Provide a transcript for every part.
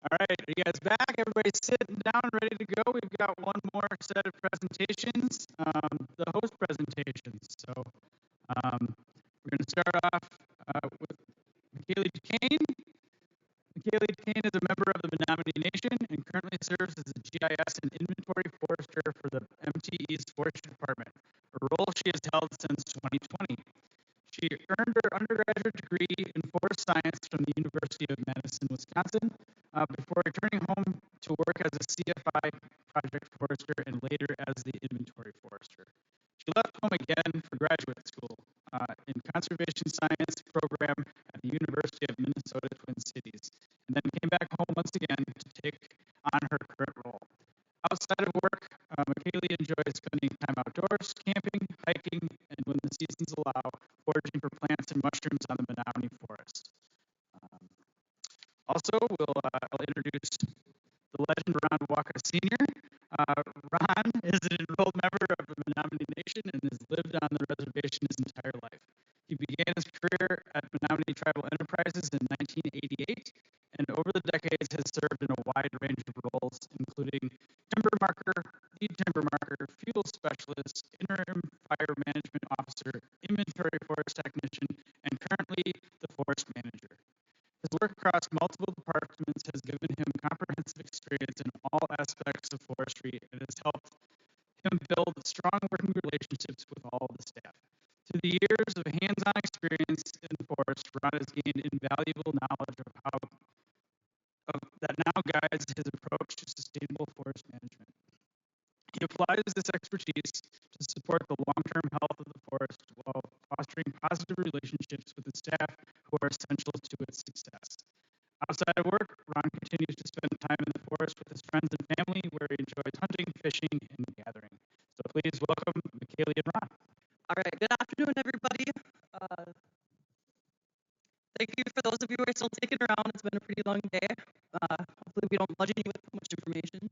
All right, are you guys back? Everybody's sitting down, ready to go. We've got one more set of presentations, the host presentations. So we're going to start off with McKaylee Duquain. McKaylee Duquain is a member of the Menominee Nation and currently serves as the GIS and Inventory Forester for the MTE's Forestry Department, a role she has held since 2020. She earned her undergraduate degree in forest science from the University of Madison, Wisconsin, before returning home to work as a CFI project forester and later as the inventory forester. She left home again for graduate school in conservation science program at the University of Minnesota Twin Cities, and then came back home once again to take on her current role. Outside of work, McKaylee enjoys spending time outdoors, camping, hiking, and when the seasons allow, foraging for plants and mushrooms on the Menominee forest. Also, I'll introduce the legend Ron Waukau Sr. Ron is an enrolled member of the Menominee Nation and has lived on the reservation his entire life. He began his career at Menominee Tribal Enterprises in 1988, and over the decades has served in a wide range of roles, including timber marker, lead timber marker, fuel specialist, interim fire management officer, inventory forest technician, and currently the forest manager. His work across multiple departments has given him comprehensive experience in all aspects of forestry and has helped him build strong working relationships with all of the staff. Through the years of hands-on experience in the forest, Ron has gained invaluable knowledge that now guides his approach to sustainable forest management. He applies this expertise to support the long-term health of the forest while fostering positive relationships with the staff who are essential to its success. Outside of work, Ron continues to spend time in the forest with his friends and family where he enjoys hunting, fishing, and gathering. So please welcome McKaylee and Ron. All right, good afternoon, everybody. Thank you for those of you who are still sticking around. It's been a pretty long day. Hopefully we don't bludgeon you with too much information.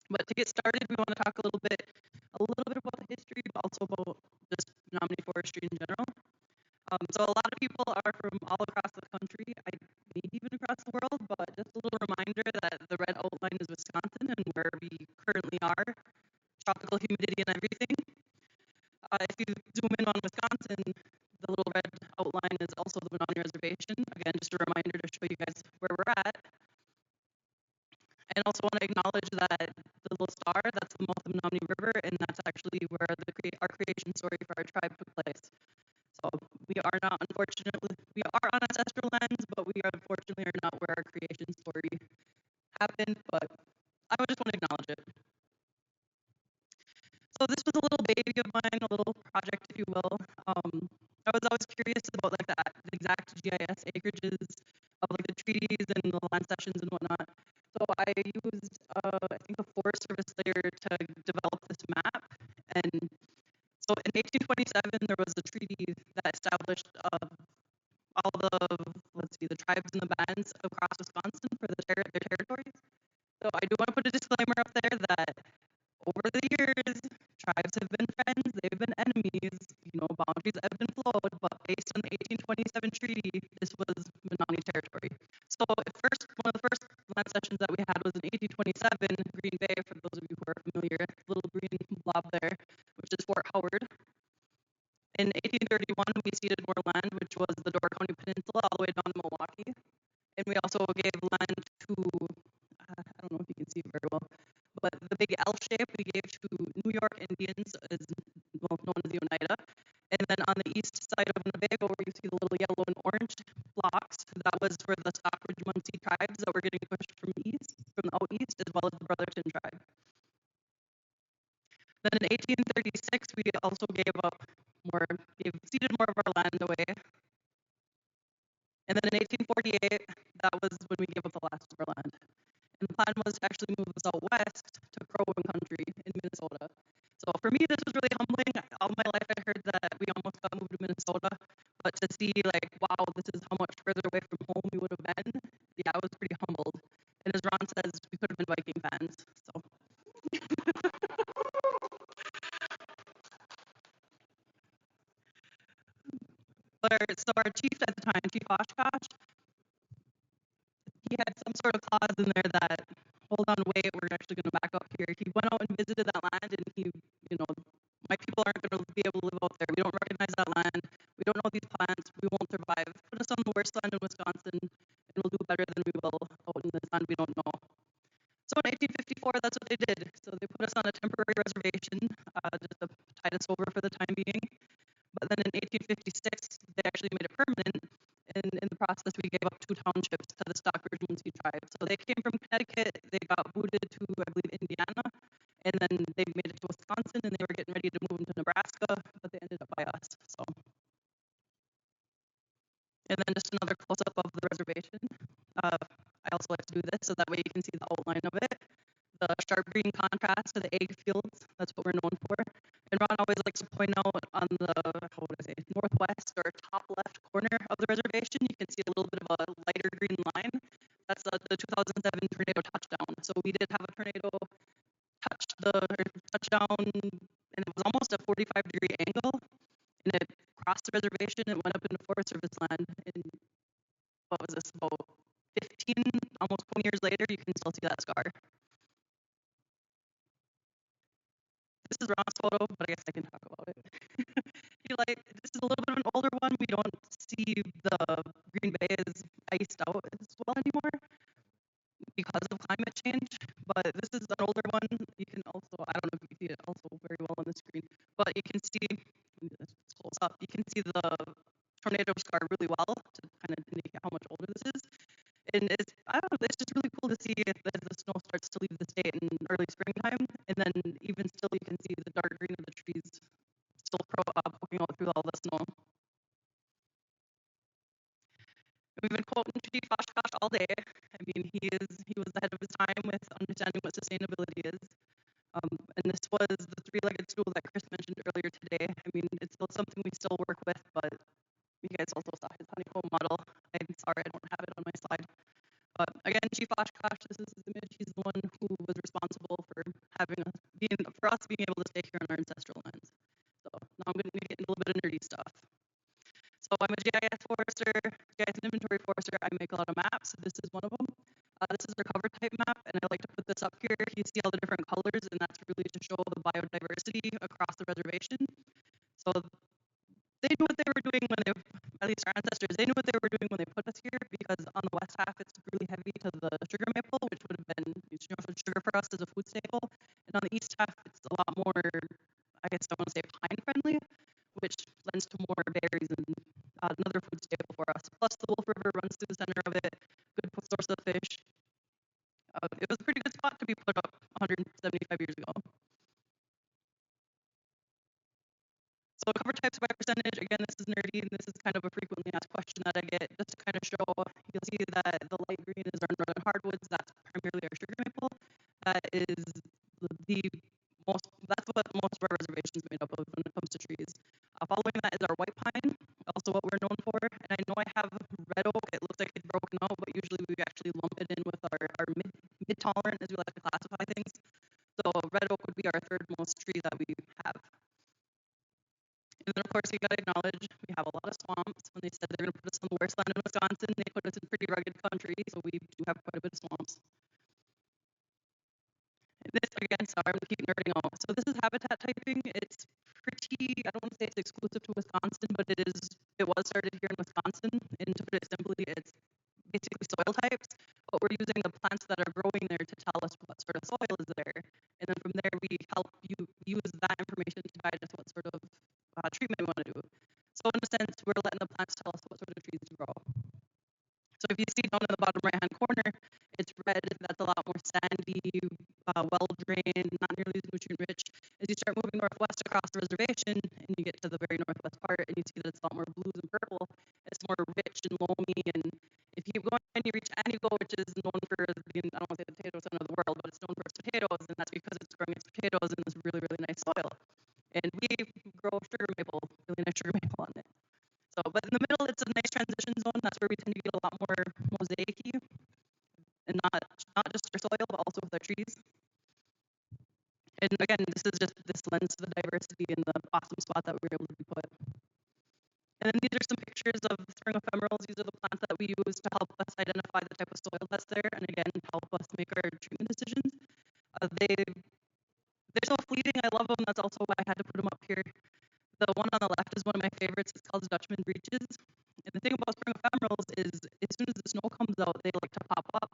But to get started, we want to talk a little bit about the history, but also about just Menominee forestry in general. So a lot of people are from all across the country, maybe even across the world, but just a little reminder that the red outline is Wisconsin and where we currently are, tropical humidity and everything. If you zoom in on Wisconsin, the little red outline is also the Menominee Reservation. Again, just a reminder to show you guys where we're at. And also want to acknowledge that the little star, that's the mouth of the Menominee River, and that's actually where our creation story for our tribe took place. So we are on ancestral lands, but we unfortunately are not where our creation story happened, but I would just want to acknowledge it. So this was a little baby of mine, a little project, if you will. I was always curious about like the exact GIS acreages of like the treaties and the land cessions and whatnot. So I used, I think, a Forest Service layer to develop this map. And so in 1827, there was a treaty that established all the tribes and the bands across Wisconsin for their territories. So I do want to put a disclaimer up there that over the years, tribes have been friends, they've been enemies, boundaries have been flowed, but based on the 1827 treaty, this was Menominee territory. So one of the first land cessions that we had was in 1827, Green Bay, for those of you who are familiar, little green blob there, which is Fort Howard. In 1831, we ceded more land, which was the Door County Peninsula, all the way down to Milwaukee. And we also gave land to, I don't know if you can see very well, but the big L shape we gave to New York Indians, known as the Oneida. And then on the east side of Winnebago, where you see the little yellow and orange blocks, that was for the Stockbridge-Munsee tribes that were getting pushed from the out east, as well as the Brotherton tribe. Then in 1836, we also ceded more of our land away. And then in 1848, that was when we gave up the last of our land. And the plan was to actually move us out west to Crow Country in Minnesota. So for me, this was really humbling. All my life I heard that we almost got moved to Minnesota, but to see like, wow, this is how much further away from home we would have been, yeah, I was pretty humbled. And as Ron says, we could have been Viking fans, so. But our chief at the time, Chief Oshkosh, he had some sort of clause in there that, hold on, wait, we're actually going to back up here. He went out and visited that land, and he, you know, my people aren't going to be able to live out there. We don't recognize that land. We don't know these plants. We won't survive. Put us on the worst land in Wisconsin, and we'll do better than we will out in this land we don't know. So in 1854, that's what they did. So they put us on a temporary reservation, just to tide us over for the time being. But then in 1856, they actually made it permanent. And in the process, we gave up 2 townships to the Stockbridge-Munsee tribe. So they came from Connecticut, they got booted to, I believe, Indiana, and then they made it to Wisconsin, and they were getting ready to move into Nebraska, but they ended up by us. So, and then just another close-up of the reservation. I also like to do this so that way you can see the outline of it. The sharp green contrast to the egg fields, that's what we're known for. And Ron always likes to point out on the, how would I say, northwest or top left corner of the reservation, you can see a little bit of a lighter green line. That's the 2007 tornado touchdown. So we did have a tornado touchdown, and it was almost a 45-degree angle, and it crossed the reservation. It went up into Forest Service land, and what was this, about 15, almost 20 years later, you can still see that scar. This is Ron's photo, but I guess I can talk about it. This is a little bit of an older one. We don't see the Green Bay as iced out as well anymore because of climate change. But this is an older one. You can also, I don't know if you can see it also very well on the screen, but you can see, this close up, you can see the tornado scar really well to kind of indicate how much older this is. And I don't know, it's just really cool to see as the snow starts to leave the state in early springtime, and then even still you can see the dark green of the trees still poking out through all the snow. We've been quoting Chief Oshkosh all day. I mean, he was ahead of his time with understanding what sustainability is. And this was the 3-legged stool that Chris mentioned earlier today. I mean, it's still something we still work with, but you guys also saw his honeycomb model. I'm sorry I don't have it on my slide. But again, Chief Oshkosh, this is his image. He's the one who was responsible for us being able to stay here on our ancestral lands. So now I'm going to get into a little bit of nerdy stuff. So I'm a GIS forester, GIS and inventory forester. I make a lot of maps. This is one of them. This is our cover type map, and I like to put this up here. You see all the different colors, and that's really to show the biodiversity across the reservation. So they knew what they were doing when they, at least our ancestors, they knew what they were doing when they put us here, because on the west half it's really heavy to the sugar maple, which would have been, sugar for us as a food staple, and on the east half it's a lot more, I guess I want to say pine friendly, which lends to more berries and another food staple for us. Plus the Wolf River runs through the center of it, good source of fish. It was a pretty good spot to be put up 175 years ago. So cover types by percentage, again, this is nerdy, and this is kind of a frequently asked question that I get, just to kind of show, you'll see that the light green is our northern hardwoods, that's primarily our sugar maple. That is that's what most of our reservations made up of when it comes to trees. Following that is our white pine, also what we're known for, and I know I have red oak, it looks like it's broken out, but usually we actually lump it in with our mid-tolerant, as we like to classify things. So red oak would be our third most tree that we have. And then, of course, you got to acknowledge we have a lot of swamps. When they said they're going to put us on the worst land in Wisconsin, they put us in pretty rugged country, so we do have quite a bit of swamps. And this, again, sorry, I'm going to keep nerding out. So this is habitat typing. It's pretty, I don't want to say it's exclusive to Wisconsin, but it was started here in Wisconsin. And to put it simply, it's basically soil types, but we're using the plants that are growing there to tell us what sort of soil is there. And then from there, we help you use that information to guide us what sort of treatment we want to do. So in a sense, we're letting the plants tell us what sort of trees to grow. So if you see down in the bottom right-hand corner, it's red. That's a lot more sandy, well-drained, not nearly as nutrient-rich. As you start moving northwest across the reservation, and you get to the very northwest part, and you see that it's a lot more blues and purple, it's more rich and loamy. And if you keep going and you reach Anigo, which is known for being, I don't want to say the potato center of the world, but it's known for its potatoes, and that's because it's growing its potatoes in this really, really nice soil. And we grow sugar maple, really nice sugar maple on it. So, but in the middle, it's a nice transition zone. That's where we tend to get a lot more mosaic-y, and not just our soil, but also with our trees. And again, this lends to the diversity and the awesome spot that we were able to be put. And then these are some pictures of spring ephemerals. These are the plants that we use to help us identify the type of soil that's there, and again, help us make our treatment decisions. They're so fleeting. I love them. That's also why I had to put them up here. The one on the left is one of my favorites. It's called Dutchman Breeches. And the thing about spring ephemerals is as soon as the snow comes out, they like to pop up.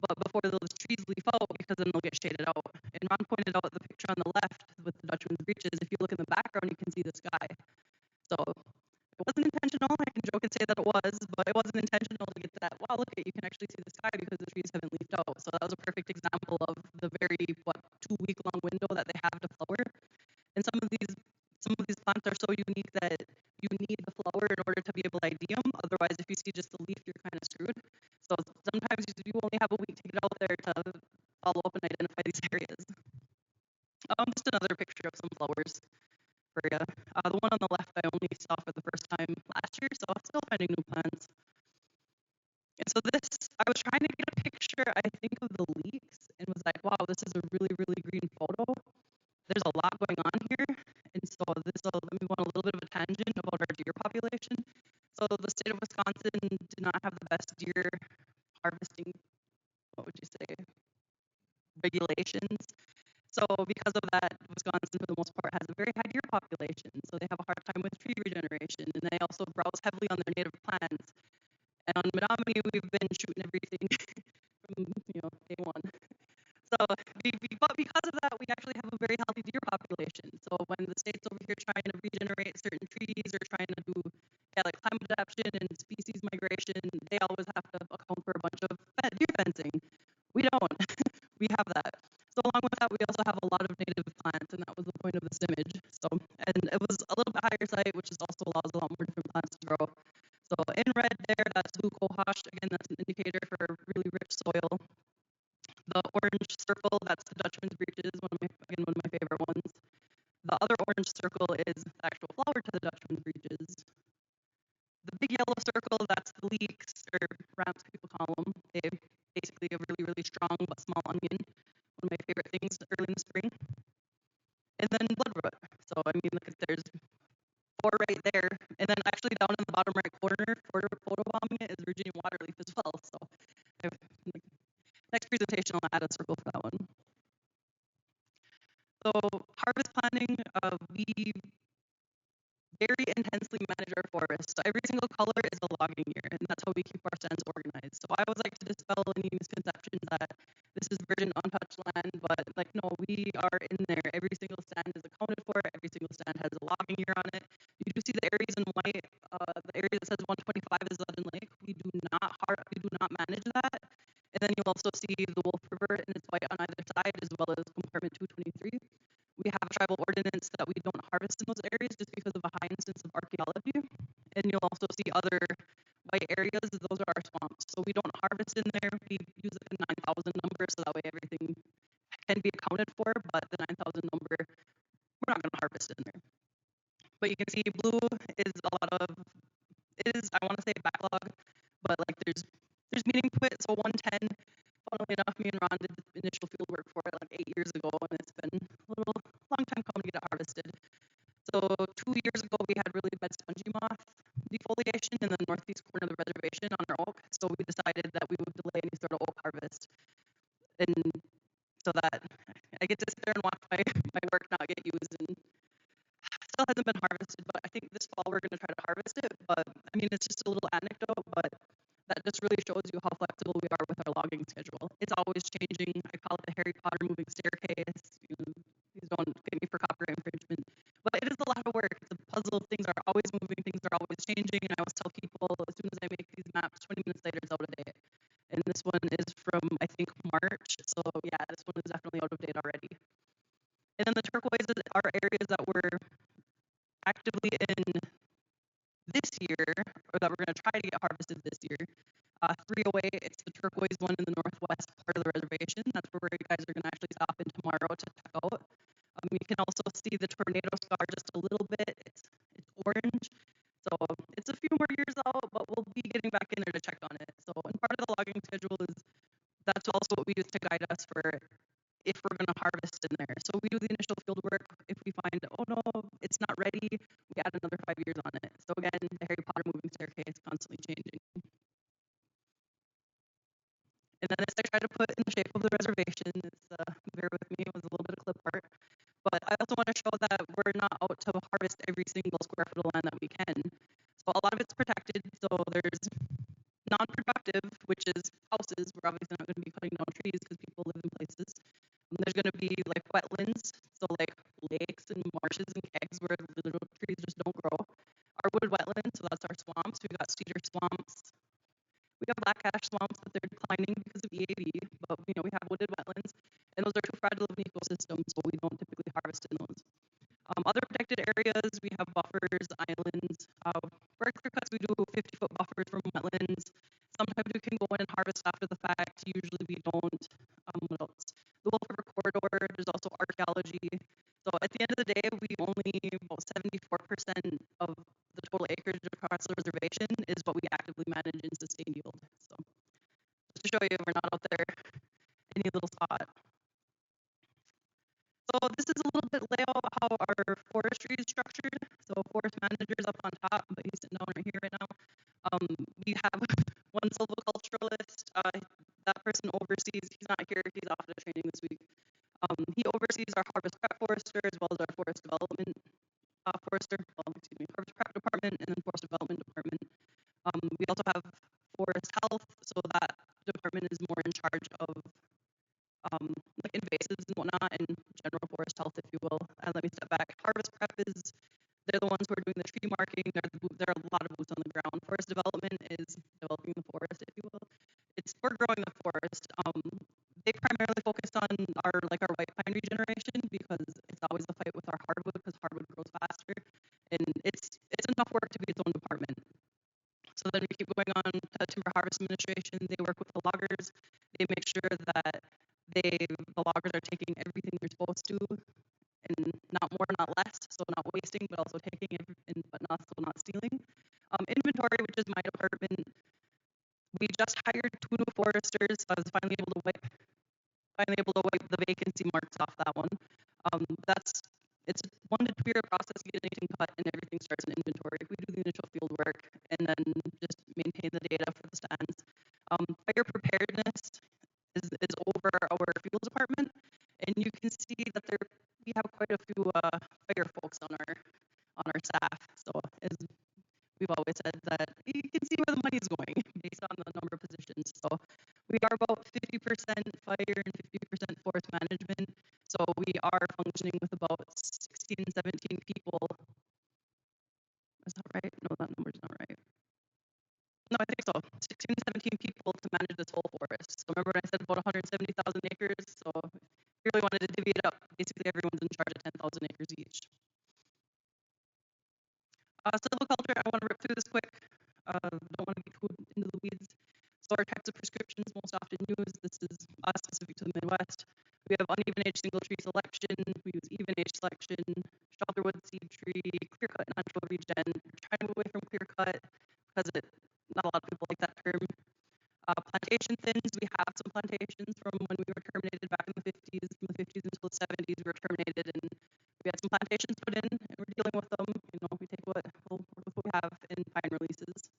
But before those trees leaf out, because then they'll get shaded out. And Ron pointed out the picture on the left with the Dutchman's breeches. If you look in the background, you can see the sky. So it wasn't intentional. I can joke and say that it was, but it wasn't intentional to get to that. Wow, look at you can actually see the sky because the trees haven't leafed out. So that was a perfect example of the very 2-week long window that they have to flower. And some of these plants are so unique that you need the flower in order to be able to ID them. Otherwise, if you see just the leaf, you're kind of screwed. So sometimes you only have a week to get out there to follow up and identify these areas. Just another picture of some flowers for you. The one on the left I only saw for the first time last year, so I'm still finding new plants. And so this, I was trying to get a picture, I think, of the leeks, and was like, wow, this is a really, really green photo. There's a lot going on here, and so this will let me go on a little bit of a tangent about our deer population. So the state of Wisconsin did not have the best deer harvesting, what would you say, regulations. So because of that, Wisconsin, for the most part, has a very high deer population. So they have a hard time with tree regeneration, and they also browse heavily on their native plants. And on Menominee, we've been shooting everything from day one. So, but because of that, we actually have a very healthy deer population. So when the state's over here trying to regenerate certain trees or trying to do like climate adaptation and species migration, they always have to account for a bunch of deer fencing. We don't. We have that. So along with that, we also have a lot of native plants, and that was the point of this image. So, and it was a little bit higher site, which is also allows a lot more different plants to grow. So in red there, that's Waukau. Again, that's an indicator for really rich soil. The orange circle, that's the Dutchman's breeches, one of my favorite ones. The other orange circle is the actual flower to the Dutchman's breeches. The big yellow circle, that's the leeks, or ramps, people call them. They basically a really, really strong but small onion. One of my favorite things early in the spring. And then bloodroot. So, I mean, look, there's 4 right there. And then actually down in the bottom right corner, photobombing it, is Virginia waterleaf as well. So, next presentation, I'll add a circle for that one. So, harvest planning, we very intensely manage our forests. So every single color is a logging year, and that's how we keep our stands organized. So I always like to dispel any misconceptions that this is virgin untouched land, but like no, we are in there. Every single stand is accounted for. Every single stand has a logging year on it. You do see the areas in white. The area that says 125 is Leaden Lake. We do not manage that. And then you'll also see the Wolf River, and it's white on either side, as well as compartment 223. We have a tribal ordinance that we don't harvest in those areas just because of a high instance of archaeology. And you'll also see other white areas, those are our swamps. So we don't harvest in there. We use a 9,000 number so that way everything can be accounted for, but the 9,000 number, we're not going to harvest in there. But you can see blue is a lot of, I want to say backlog, but like there's meaning to it. So 110, funnily enough, me and Ron did the initial field work for it like 8 years ago, and it's been a long time coming to get it harvested. So 2 years ago, we had really bad spongy moth defoliation in the northeast corner of the reservation on our oak. So we decided that we would delay any sort of oak harvest, and so that I get to sit there and watch my work not get used, and still hasn't been harvested. But I think this fall we're going to try to harvest it. But I mean, it's just a little anecdote, but that just really shows you how flexible we are with our logging schedule. It's always changing. I call it the Harry Potter moving staircase. Please don't get me for copyright infringement. But it is a lot of work. It's a puzzle. Things are always moving. Things are always changing. And I always tell people, as soon as I make these maps, 20 minutes later, it's out of date. And this one is from, I think, March. So yeah, this one is definitely out of date already. And then the turquoises are areas that we're actively in this year, or that we're going to try to get harvested this year. 3 away, it's the turquoise one in the northwest part of the reservation. That's where you guys are going to actually stop in tomorrow to check out. You can also see the tornado scar just a little bit. It's orange, so it's a few more years out, but we'll be getting back in there to check on it. So, and part of the logging schedule is that's also what we use to guide us for if we're going to harvest in there. So we do the initial field work. If we find, oh no, it's not ready, we add another 5 years on it. So again, the system, so we don't typically harvest in those. Other protected areas, we have buffers, islands. For our clear cuts, we do 50-foot buffers from wetlands. Sometimes we can go in and harvest after the fact. Usually we don't. What else? The Wolf River Corridor, there's also archaeology. So at the end of the day, we only, about 74% of the total acreage across the reservation is what we actively manage in sustained yield. So just to show you, we're not out there any little spot. So this is a little bit layout how our forestry is structured. So forest manager's up on top, but he's sitting down right here right now. We have one silviculturalist. That person oversees, he's not here, he's off at a training this week. He oversees our harvest prep forester as well as our forest development harvest prep department and then forest development department. We also have forest health, so that department is more in charge of like invasives and whatnot and general forest health, if you will. And let me step back. Harvest prep is, they're the ones who are doing the tree marking. There are a lot of boots on the ground. Forest development is developing the forest, if you will. We're growing the forest. They primarily focus on our white pine regeneration because it's always a fight with our hardwood because hardwood grows faster, and it's enough work to be its own department. So then we keep going on to timber harvest administration. They work with the loggers. They make sure that the loggers are taking everything they're supposed to, and not more, not less. So not wasting, but also taking everything, but also not stealing. Inventory, which is my department. We just hired 2 new foresters. I was finally able to wipe the vacancy marks off that one. It's 1 to 2 year process to get anything cut, and everything starts in inventory. We do the initial field work and then just maintain the data for the stands. Fire preparedness is over our field department, and you can see that we have quite a few fire folks on our staff. So as we've always said, that you can see where the money's going based on the number of positions. So we are about 50% fire and 50% forest management. So we are functioning with about 16, 17 people. Is that right? No, that number's not right. No, I think so. 16, 17 people to manage this whole forest. So remember when I said about 170,000 acres? So if you really wanted to divvy it up, basically everyone's in charge of 10,000 acres each. Silviculture, I want to rip through this quick. Don't want to be too into the weeds. So our types of prescriptions most often used, this is specific to the Midwest. We have uneven age single tree selection. We use even age selection, shelterwood seed tree, clear cut natural regen. We're trying to move away from clear cut because not a lot of people like that term. Plantation thins, we have some plantations from when we were terminated back in the 50s. From the 50s until the 70s, we were terminated, and we had some plantations put in, and we're dealing with them. We take we'll work with what we have in pine releases.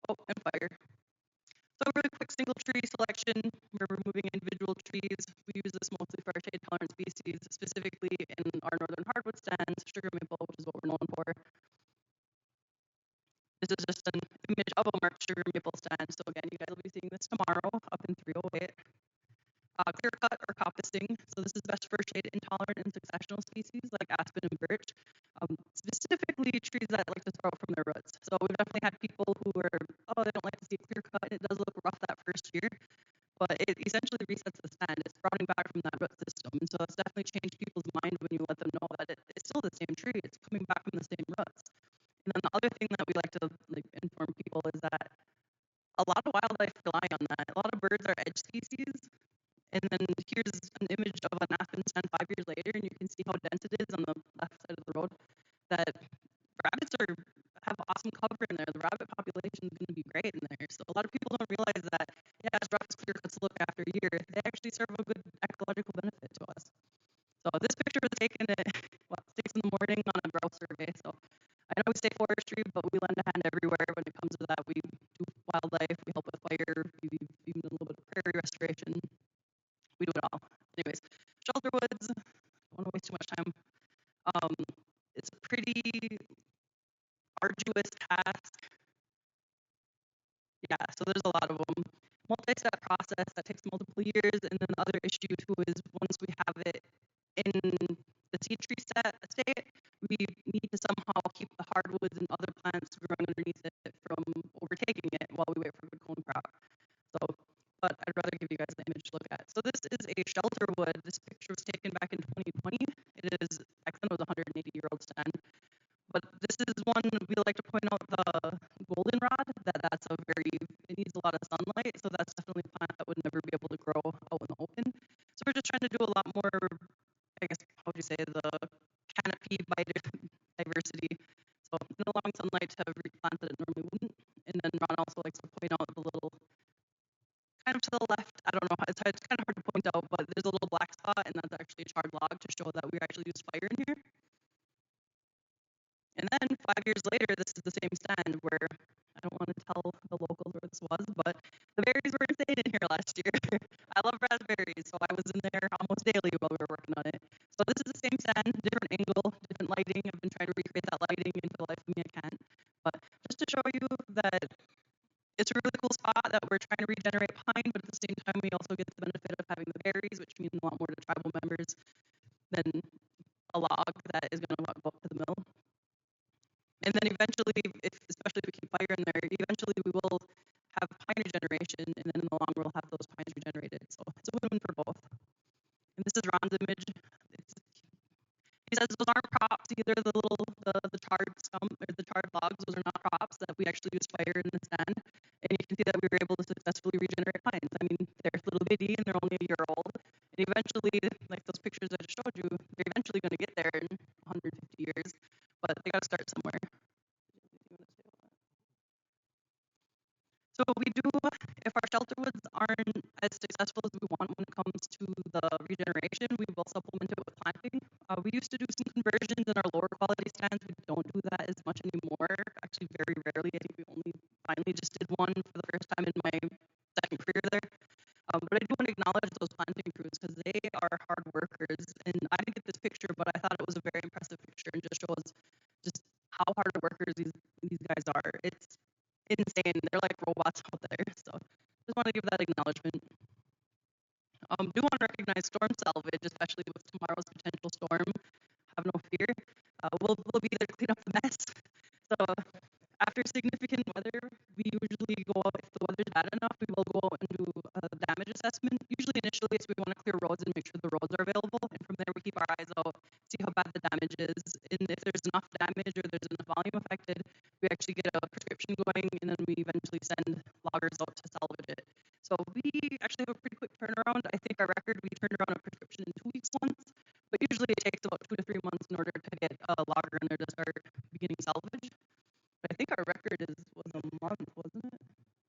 Oh, and fire. So really quick single tree selection. We're removing individual trees. We use this mostly for our shade tolerant species, specifically in our northern hardwood stands, sugar maple, which is what we're known for. This is just an image of a marked sugar maple stand. So again, you guys will be seeing this tomorrow up in 308. Clear cut or coppicing. So this is best for shade intolerant and successional species like aspen and birch. Specifically trees that like to sprout from their roots. So we've definitely had people who they don't like to see a clear cut. It does look rough that first year, but it essentially resets the stand. It's sprouting back from that root system. And so it's definitely changed people's mind when you let them know that it's still the same tree. It's coming back from the same roots. And then the other thing that we like to inform people is that a lot of wildlife rely on that. A lot of birds are edge species. And then here's an image of an aspen stand 5 years later, and you can see how dense it is on the left side of the road. That rabbits have awesome cover in there. The rabbit population is going to be great in there. So a lot of people don't realize that, as rough as clear cuts look after a year, they actually serve a good ecological benefit to us. So this picture was taken at 6 in the morning on a grouse survey. So I know we say forestry, but we lend a hand everywhere when it comes to that. We do wildlife, we help with fire, we even do a little bit of prairie restoration. We do it all. Anyways, shelter woods, don't want to waste too much time. It's a pretty arduous task. Yeah, so there's a lot of them. Multi-step process that takes multiple years, and then the other issue too is once we have it in the seed tree state, we need to somehow keep the hardwoods and other plants growing underneath it from overtaking it while we wait for a good cone crop. So, but I'd rather give you guys the image to look at. So this is a shelter shelter wood, this picture was taken back in 2020. It is, back then it was a 180-year-old stand. But this is one, we like to point out the goldenrod, that's a very, it needs a lot of sunlight, so that's definitely a plant that would never be able to grow out in the open. So we're just trying to do a lot more, I guess, how would you say, the canopy diversity. So in allowing sunlight to replant that it normally wouldn't. And then Ron also likes to point out the little, kind of to the left, I don't know, it's kind of hard to point out, but there's a little black spot, and that's actually a charred log to show that we actually used fire in here. And then 5 years later, this is the same stand where, I don't want to tell the locals where this was, but the berries were insane in here last year. I love raspberries, so I was in there almost daily while we were working on it. So this is the same stand, different angle, different lighting. I've been trying to recreate that lighting, and for the life of me, I can't. But just to show you that it's a really cool spot that we're trying to regenerate pine, but at the same time, we also get the benefit of having the berries, which means a lot more to tribal members than a log that is going to go up to the mill. And then eventually, especially if we keep fire in there, eventually we will have pine regeneration, and then in the long run, we'll have those pines regenerated. So it's a win-win for both. And this is Ron's image. He says those aren't props either. The charred stump or the charred logs, those are not props. That we actually used fire in the stand, and you can see that we were able to successfully regenerate pines. I mean, they're little bitty and they're only a year old. And eventually, like those pictures I just showed you, they're eventually going to get there in 150 years, but they got to start somewhere. So we do, if our shelter woods aren't as successful as we want when it comes to the regeneration, we will supplement it with planting. We used to do some conversions in our lower quality stands. We don't do that as much anymore. Actually, very rarely. I think we only finally just did one for the first time in my second career there. But I do want to acknowledge those planting crews because they are hard workers. And I didn't get this picture, but I thought it was a very impressive picture and just shows just how hard workers these guys are. It's insane. They're like robots out there. So just want to give that acknowledgement. Do want to recognize storm salvage, especially with tomorrow's potential storm. Have no fear. We'll be there to clean up the mess. So after significant weather, we usually go out, if the weather's bad enough, we will go out and do a damage assessment. Usually initially, so we want to clear roads and make sure the roads are available. And from there, we keep our eyes out, see how bad the damage is. And if there's enough damage or there's enough volume affected, we actually get a prescription going, and then we eventually send loggers out to salvage it. So we actually have a pretty quick turnaround. I think our record, we turned around a prescription in 2 weeks once, but usually it takes about 2 to 3 months in order to get a logger in there to start beginning salvage. But I think our record was a month, wasn't it?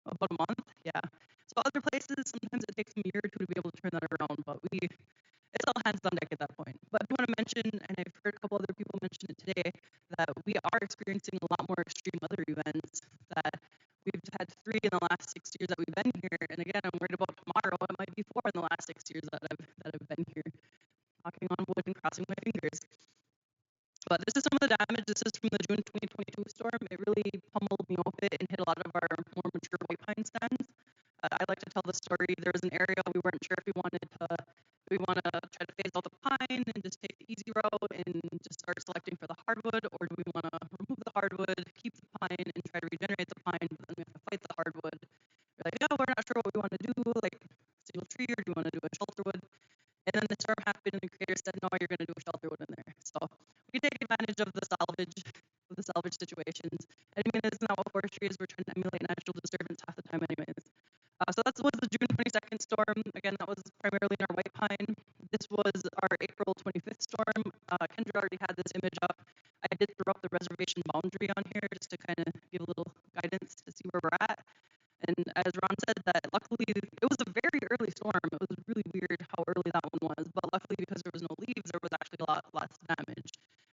About a month, yeah. So other places, sometimes it takes a year or two to be able to turn that around, but it's all hands on deck at that point. But I do want to mention, and I've heard a couple other people mention it today, that we are experiencing a lot more extreme weather events. That we've had 3 in the last 6 years that we've been here, and again, I'm worried about tomorrow. It might be 4 in the last 6 years that I've been here, knocking on wood and crossing my fingers. But this is some of the damage. This is from the June 2022 storm. It really pummeled me off it and hit a lot of our more mature white pine stands. I like to tell the story. There was an area we weren't sure if we want to try to phase out the pine and just take the easy route and just start selecting for the hardwood, or do we want to remove the hardwood, keep the pine, and try to regenerate the pine, but then we have to fight the hardwood. We're like, no, we're not sure what we want to do, like single tree, or do we want to do a shelter wood? And then the storm happened, and the creator said, no, you're going to do a shelter wood in there. So we take advantage of the salvage situations. I mean, it's not what forestry is. We're trying to emulate natural disturbance half the time anyways. So that was the June 22nd storm. Again, that was primarily in our white pine. This was our April 25th storm. Kendra already had this image up. I did throw up the reservation boundary on here just to kind of give a little guidance to see where we're at. And as Ron said, that luckily it was a very early storm. It was really weird how early that one was, but luckily because there was no leaves, there was actually a lot less damage.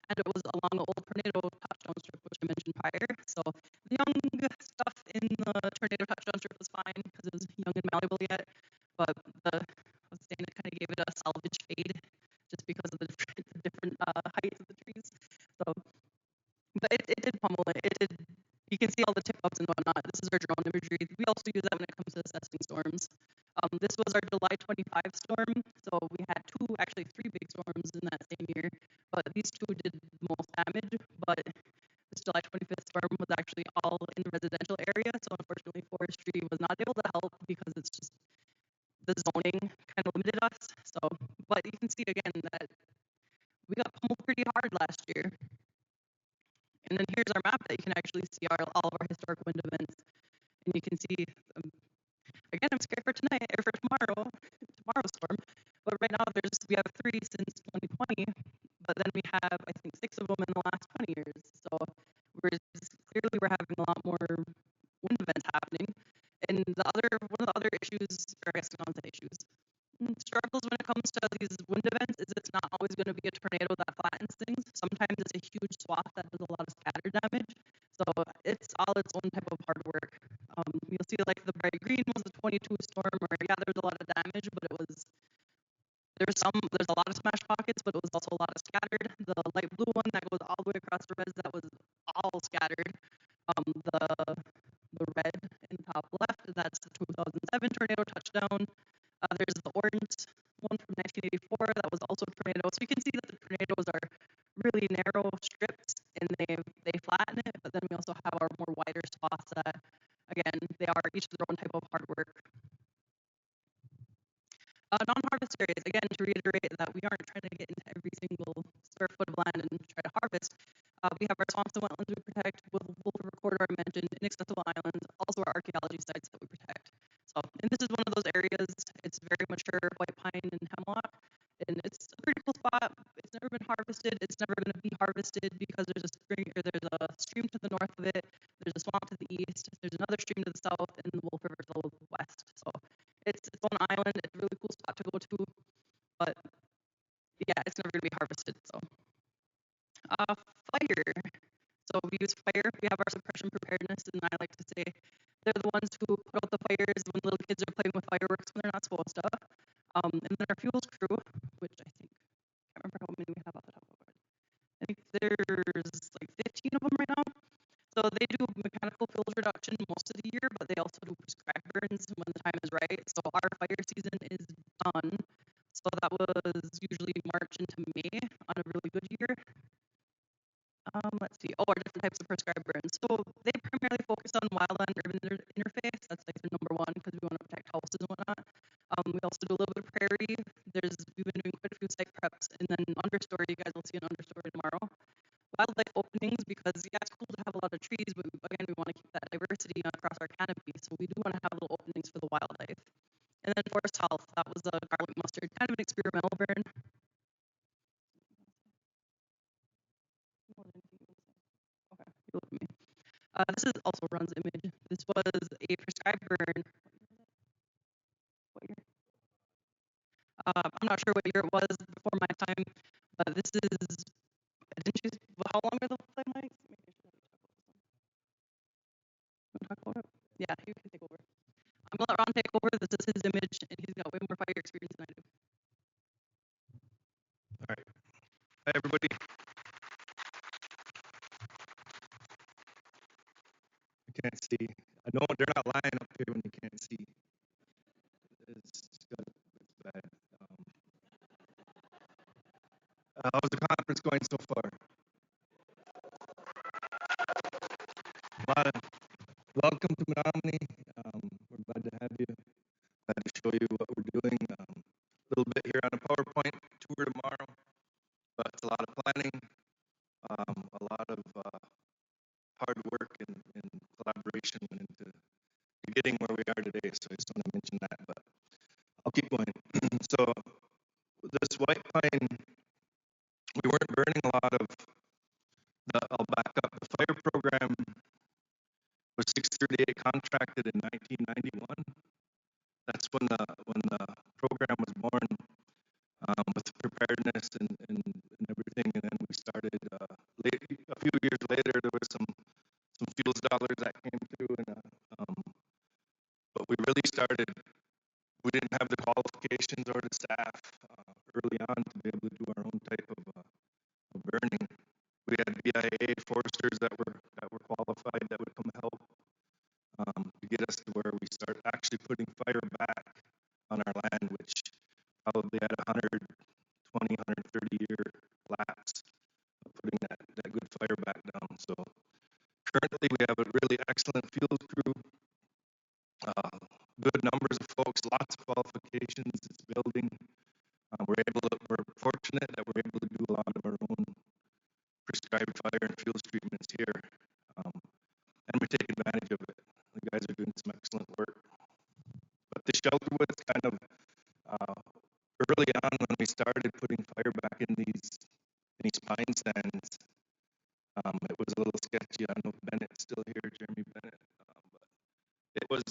And it was along the old tornado touchdown strip, which I mentioned prior. So the young stuff in the tornado touchdown strip was fine because it was young and malleable yet. But I was saying it kind of gave it a salvage fade just because of the different heights of the trees. So, but it did pummel it. It did. You can see all the tip ups and whatnot. This is our drone imagery. We also use that when it comes to assessing storms. This was our July 25 storm. So we had actually three big storms in that same year, but these 2 did the most damage. But this July 25th storm was actually all in the residential area. So unfortunately, forestry was not able to help because it's just the zoning kind of limited us. So can see again that we got pummeled pretty hard last year. And then here's our map that you can actually see all of our historic wind events. And you can see, again, I'm scared for tonight or for tomorrow's storm. But right now we have 3 since 2020, but then we have, I think, 6 of them in the last 20 years. So we're having a lot more wind events happening. And one of the other issues, or I guess not the issues, struggles when it comes to these wind events is it's not always going to be a tornado that flattens things. Sometimes it's a huge swath that does a lot of scatter damage. So it's all its own type of hard work. You'll see like the bright green was the 22 storm where yeah, there was a lot of damage, but there's a lot of smash pockets, but it was also a lot of scattered. The light blue one that goes all the way across the res, that was all scattered. The red in the top left, that's the 2007 tornado touchdown. There's the orange one from 1984 that was also a tornado. So you can see that the tornadoes are really narrow strips and they flatten it, but then we also have our more wider spots that, again, they are each their own type of hard work. Non-harvest areas, again, to reiterate that we aren't trying to get into every single square foot of land and try to harvest. We have our swamps and wetlands we protect, Wolf River Corridor I mentioned, inaccessible islands, also our archaeology sites that we protect. So, and this is one of those areas, it's very mature white pine and hemlock, and it's a pretty cool spot. It's never been harvested, it's never going to be harvested because there's a stream to the north of it, there's a swamp to the east, there's another stream to the south, and the Wolf River to the west. So it's its own island, it's a really cool spot to go to, but yeah, it's never going to be harvested. So fire. So we use fire. We have our suppression preparedness, and I like to say they're the ones who put out the fires when little kids are playing with fireworks when they're not supposed to. And then our fuels crew, which I think, I can't remember how many we have off the top of our head. I think there's like 15 of them right now. So they do mechanical fuels reduction most of the year, but they also do prescribed burns when the time is right. So our fire season is done. So that was usually March into May on a really good year. Let's see. Oh, our different types of prescribed burns. So they primarily focus on wildland urban interface. That's like their number one because we want to protect houses and whatnot. We also do a little bit of prairie. We've been doing quite a few site preps, and then understory. You guys will see an understory tomorrow. Wildlife openings because yeah, it's cool to have a lot of trees, but again, we want to keep that diversity across our canopy. So we do want to have little openings for the wildlife. And then forest health. That was a garlic mustard, kind of an experimental burn. Okay, you look at me. This is also Run's image. This was a prescribed burn. What year? I'm not sure what year it was before my time, but this is. Didn't you? How long are the flame lights? Talk about it? Yeah, you can take over. I'm gonna let Ron take over. This is his image, and he's got way more fire experience than I do. All right. Hi, everybody. You can't see. I know they're not lying up here when you can't see. It's bad. How's the conference going so far? Welcome to Menominee. We're glad to have you. Glad to show you what we're doing. A little bit here on a PowerPoint tour tomorrow, but it's a lot of planning, a lot of hard work and collaboration went into getting where we are today. So I just want to mention that, but I'll keep going. So this white pine, we weren't burning a lot of I'll back up. The fire program was 638 contracted in 1991. That's when the program was born, with preparedness and everything. And then we started a few years later. There was some fuels dollars that came through, but we really started. We didn't have the qualifications or the staff early on to be able to do our own type of burning. We had BIA foresters that were qualified that would come help to get us to where we start actually putting fire back on our land, which probably had 120, 130-year lapse of putting that good fire back down. So currently we have a really excellent field crew, good numbers of folks, lots of qualifications. It's building. We're started putting fire back in these pine stands, it was a little sketchy. I don't know if Bennett's still here, Jeremy Bennett, but it was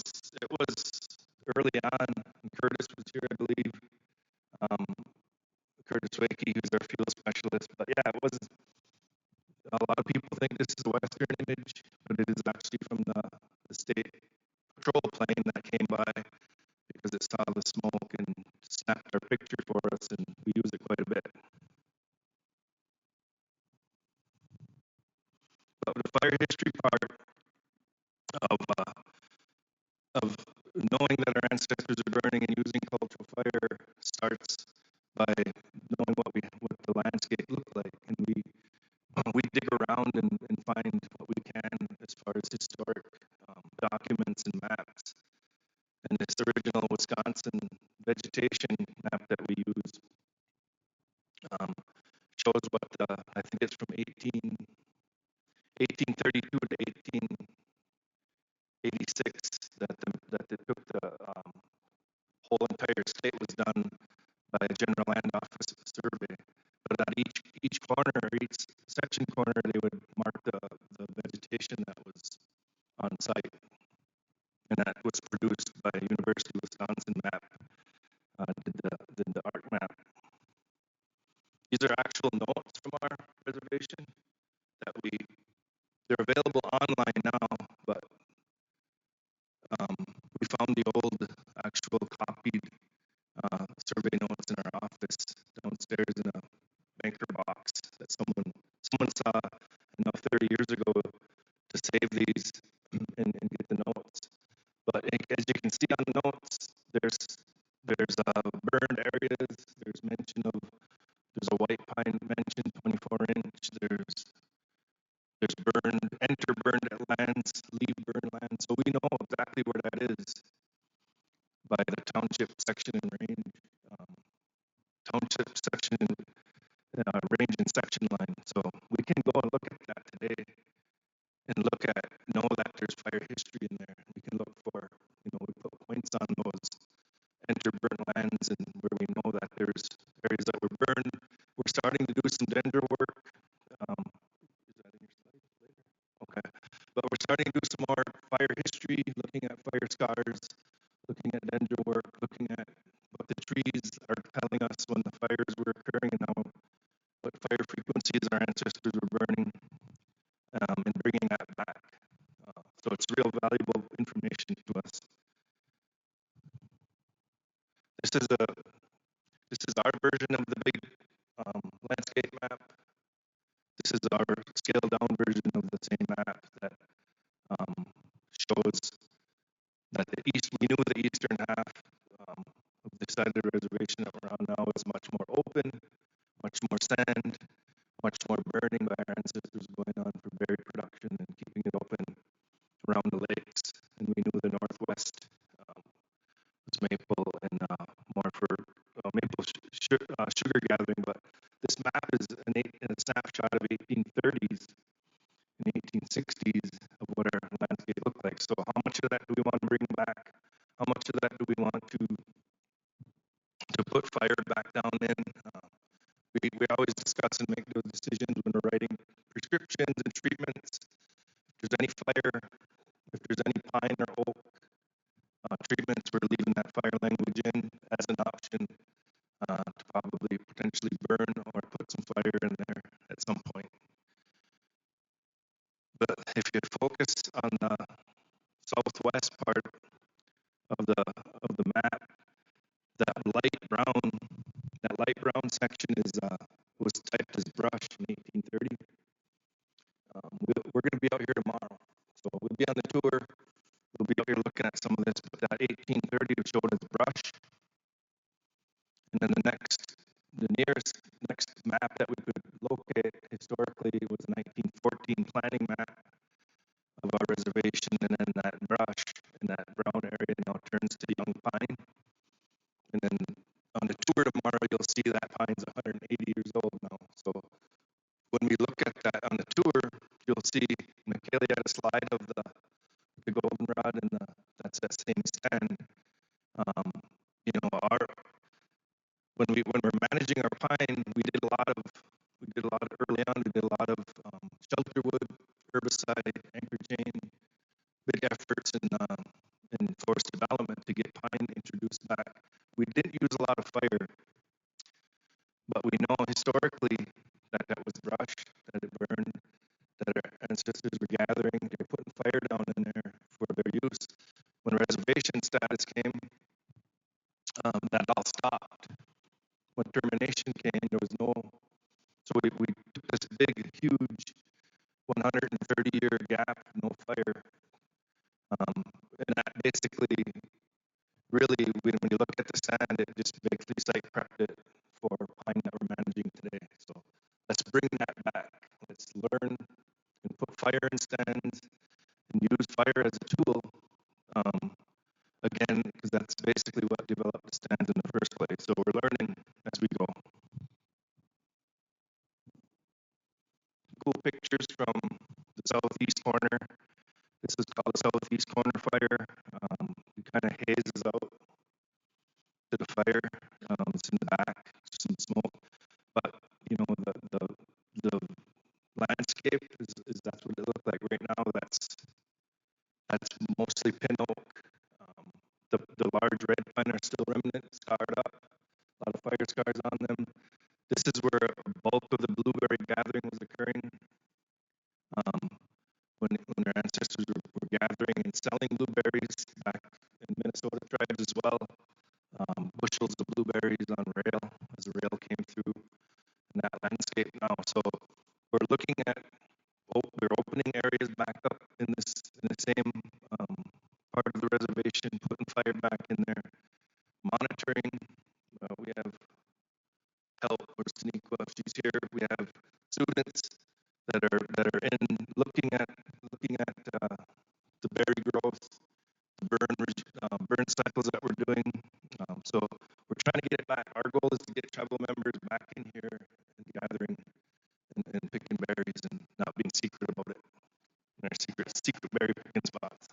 early on. And Curtis was here, I believe. Um, Curtis Wakey, who's our fuel specialist. But yeah, it was. A lot of people think this is a Western image, but it is actually from the state patrol plane that came by because it saw the smoke and snapped our picture for us, and we use it quite a bit. But the fire history part of knowing that our ancestors are burning and using cultural fire starts by knowing what the landscape looked like, and we dig around and find what we can as far as historic documents and maps. And this original Wisconsin vegetation map that we use shows what I think it's from 1832 to 1886 that they took the whole entire state was done by a General Land Office survey. But at each corner or each section corner, they would mark the vegetation that was on site, and that was produced by University of Wisconsin map. Did the art map. These are actual notes from our reservation that they're available online now, but we found the old actual copied survey notes in our office downstairs in a banker box that someone saw enough 30 years ago to save these and get the notes. But as you can see on the notes, there's burned areas. There's mention of there's a white pine mentioned 24-inch. There's burned lands, leave burned lands. So we know exactly where that is by the township section and range, range and section line. So we can go and look at that today and know that there's fire history in there. We can look for, we put points on those burnt lands and where we know that there's areas that were burned. We're starting to do some dendro work. Is that in your slides later? Okay. But we're starting to do some more fire history, looking at fire scars, looking at dendro work, looking at what the trees are telling us when the fires were occurring and what fire frequencies our ancestors were burning, and bringing that back. So it's real valuable information to us. This is our version of the big landscape map. This is our scaled down version of the same map that shows that we knew the eastern half of the side of the reservation that we're on now is much more open, much more sand, much more burning by our ancestors going on for berry production and keeping it open around the lakes. And we knew the northwest was maple and more for maple sugar gathering. But this map is a snapshot of 1830s and 1860s of what our landscape looked like. So how much of that do we want to bring back? How much of that do we want to put fire back down in? We always discuss and make those decisions when we're writing prescriptions and treatments. If there's any fire, if there's any pine or oak treatments, we're leaving that fire language in as an option to probably potentially burn or put some fire in there at some point. But if you focus on the southwest part of the map, that light brown section was typed as brush in 1830. We're going to be out here tomorrow, so we'll be on the tour. We'll be out here looking at some of this, but that 1830 was shown as brush. And then the nearest next map that we could locate historically was the 1914 planning map of our reservation, and then that brush in that brown area now turns to young pine. And then on the tour tomorrow, you'll see that pine's 180 years old now. So when we look at that on the tour, you'll see McKaylee had a slide of the goldenrod, and that's that same stand. When we're managing our pine, we did a lot of early on. We did a lot of shelter wood, herbicide, anchor chain, big efforts in forest development to get pine introduced back. We didn't use a lot of fire, but we know historically that was brush, that it burned, that our ancestors were gathering, they were putting fire down in there for their use. When reservation status came, that all stopped. When termination came, there was no, so we took this big, huge 130-year gap, no fire. And that basically, really, when you look at the stand, it just basically site prepped it for pine that we're managing today. So let's bring that back. Let's learn and put fire in stands and use fire as a tool. Again, because that's basically what developed the stands in the first place. So we're learning as we go. Cool pictures from the southeast corner. This is called the southeast corner fire. It kind of hazes out to the fire. It's in the back, some smoke. But you know, the landscape is that's what it looked like right now. That's mostly pin oak. The large red pine are still remnant, scarred up. A lot of fire scars on them. This is where a bulk of the blueberry gathering was occurring. When our ancestors were gathering and selling blueberries back in Minnesota tribes as well. Bushels of blueberries on rail as the rail came through in that landscape now. So we're looking at, we're opening areas back up in the same part of the reservation, putting fire back in there, monitoring. We have help or Sneaqua if she's here. We have students that are in looking at the berry growth, the burn cycles that we're doing. So we're trying to get it back. Our goal is to get tribal members back in here and gathering and picking berries and not being secret about it in our secret berry picking spots.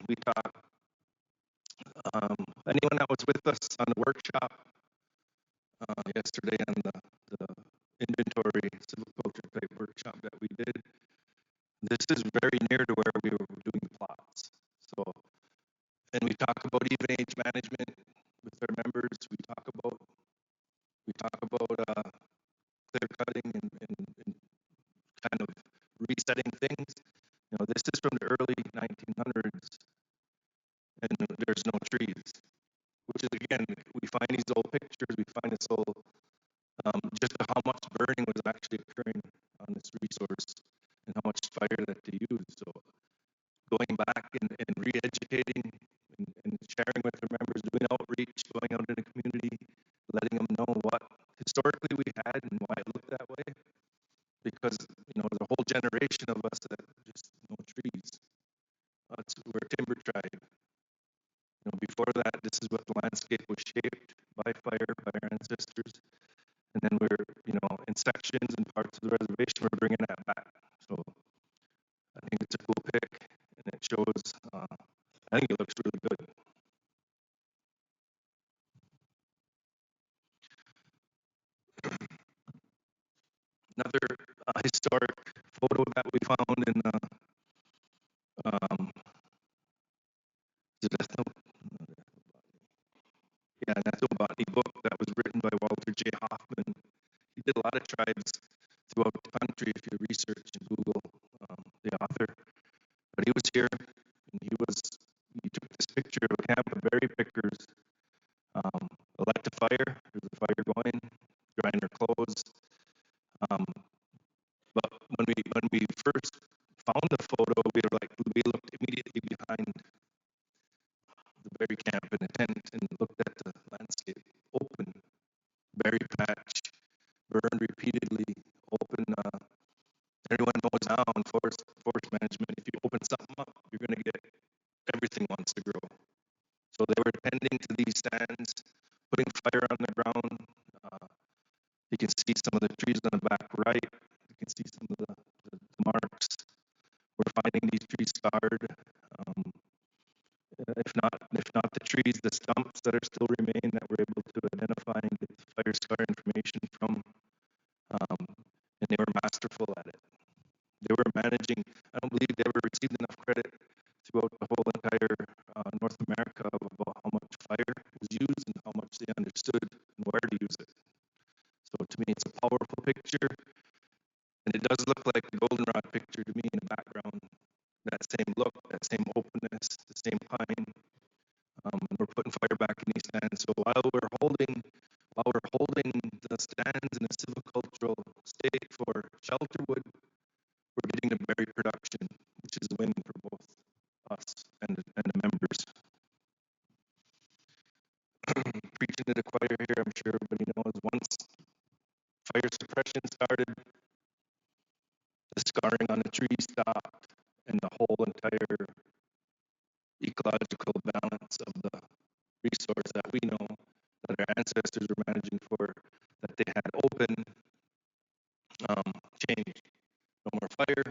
We taught anyone that was with us on the workshop yesterday on the inventory silviculture type workshop that we did. This is very near to where we were doing the plots. So, and we talk about even age management with our members. We talk about clear cutting and kind of resetting things. You know, this is from the early 1900s, and there's no trees. Which is again, we find these old pictures. We find this old just how much burning was actually occurring on this resource and how much fire that they used. So going back and re-educating and sharing with our members, doing outreach, going out in the community, letting them know what historically we had and why it looked that way. Because, you know, the whole generation of us that just no trees. We're a timber tribe. You know, before that, this is what the landscape was shaped by fire, by our ancestors. And then we're, you know, in sections and parts of the reservation, we're bringing that back. So I think it's a cool pick, and it shows, I think it looks really good. Another historic photo that we found in the ethnobotany book that was written by Walter J. Hoffman. He did a lot of tribes throughout the country if you research and Google the author. But he was here, and he took this picture of a camp of berry pickers, lit a fire, there's a fire going, drying their clothes. But when we first found the photo, we looked immediately behind the berry camp in a tent and looked at the landscape, open, berry patch, burned repeatedly, open. Everyone knows now in forest management, if you open something up, you're going to get everything wants to grow. So they were tending to these stands, putting fire on the ground. You can see some of the trees on the back right. You can see some of the marks. We're finding these trees scarred. If not the trees, the stumps that are still remain that we're able to identify and get the fire scar picture, and it does look like the goldenrod picture to me in the background. That same look, that same openness, the same pine. And we're putting fire back in these stands. So while we're holding the stands in a silvicultural state for shelterwood, we're getting the berry production, which is a win for both us and the members. Preaching to the choir here, I'm sure everybody knows, once fire suppression started, the scarring on the tree stopped, and the whole entire ecological balance of the resource that we know that our ancestors were managing for, that they had open, changed. No more fire,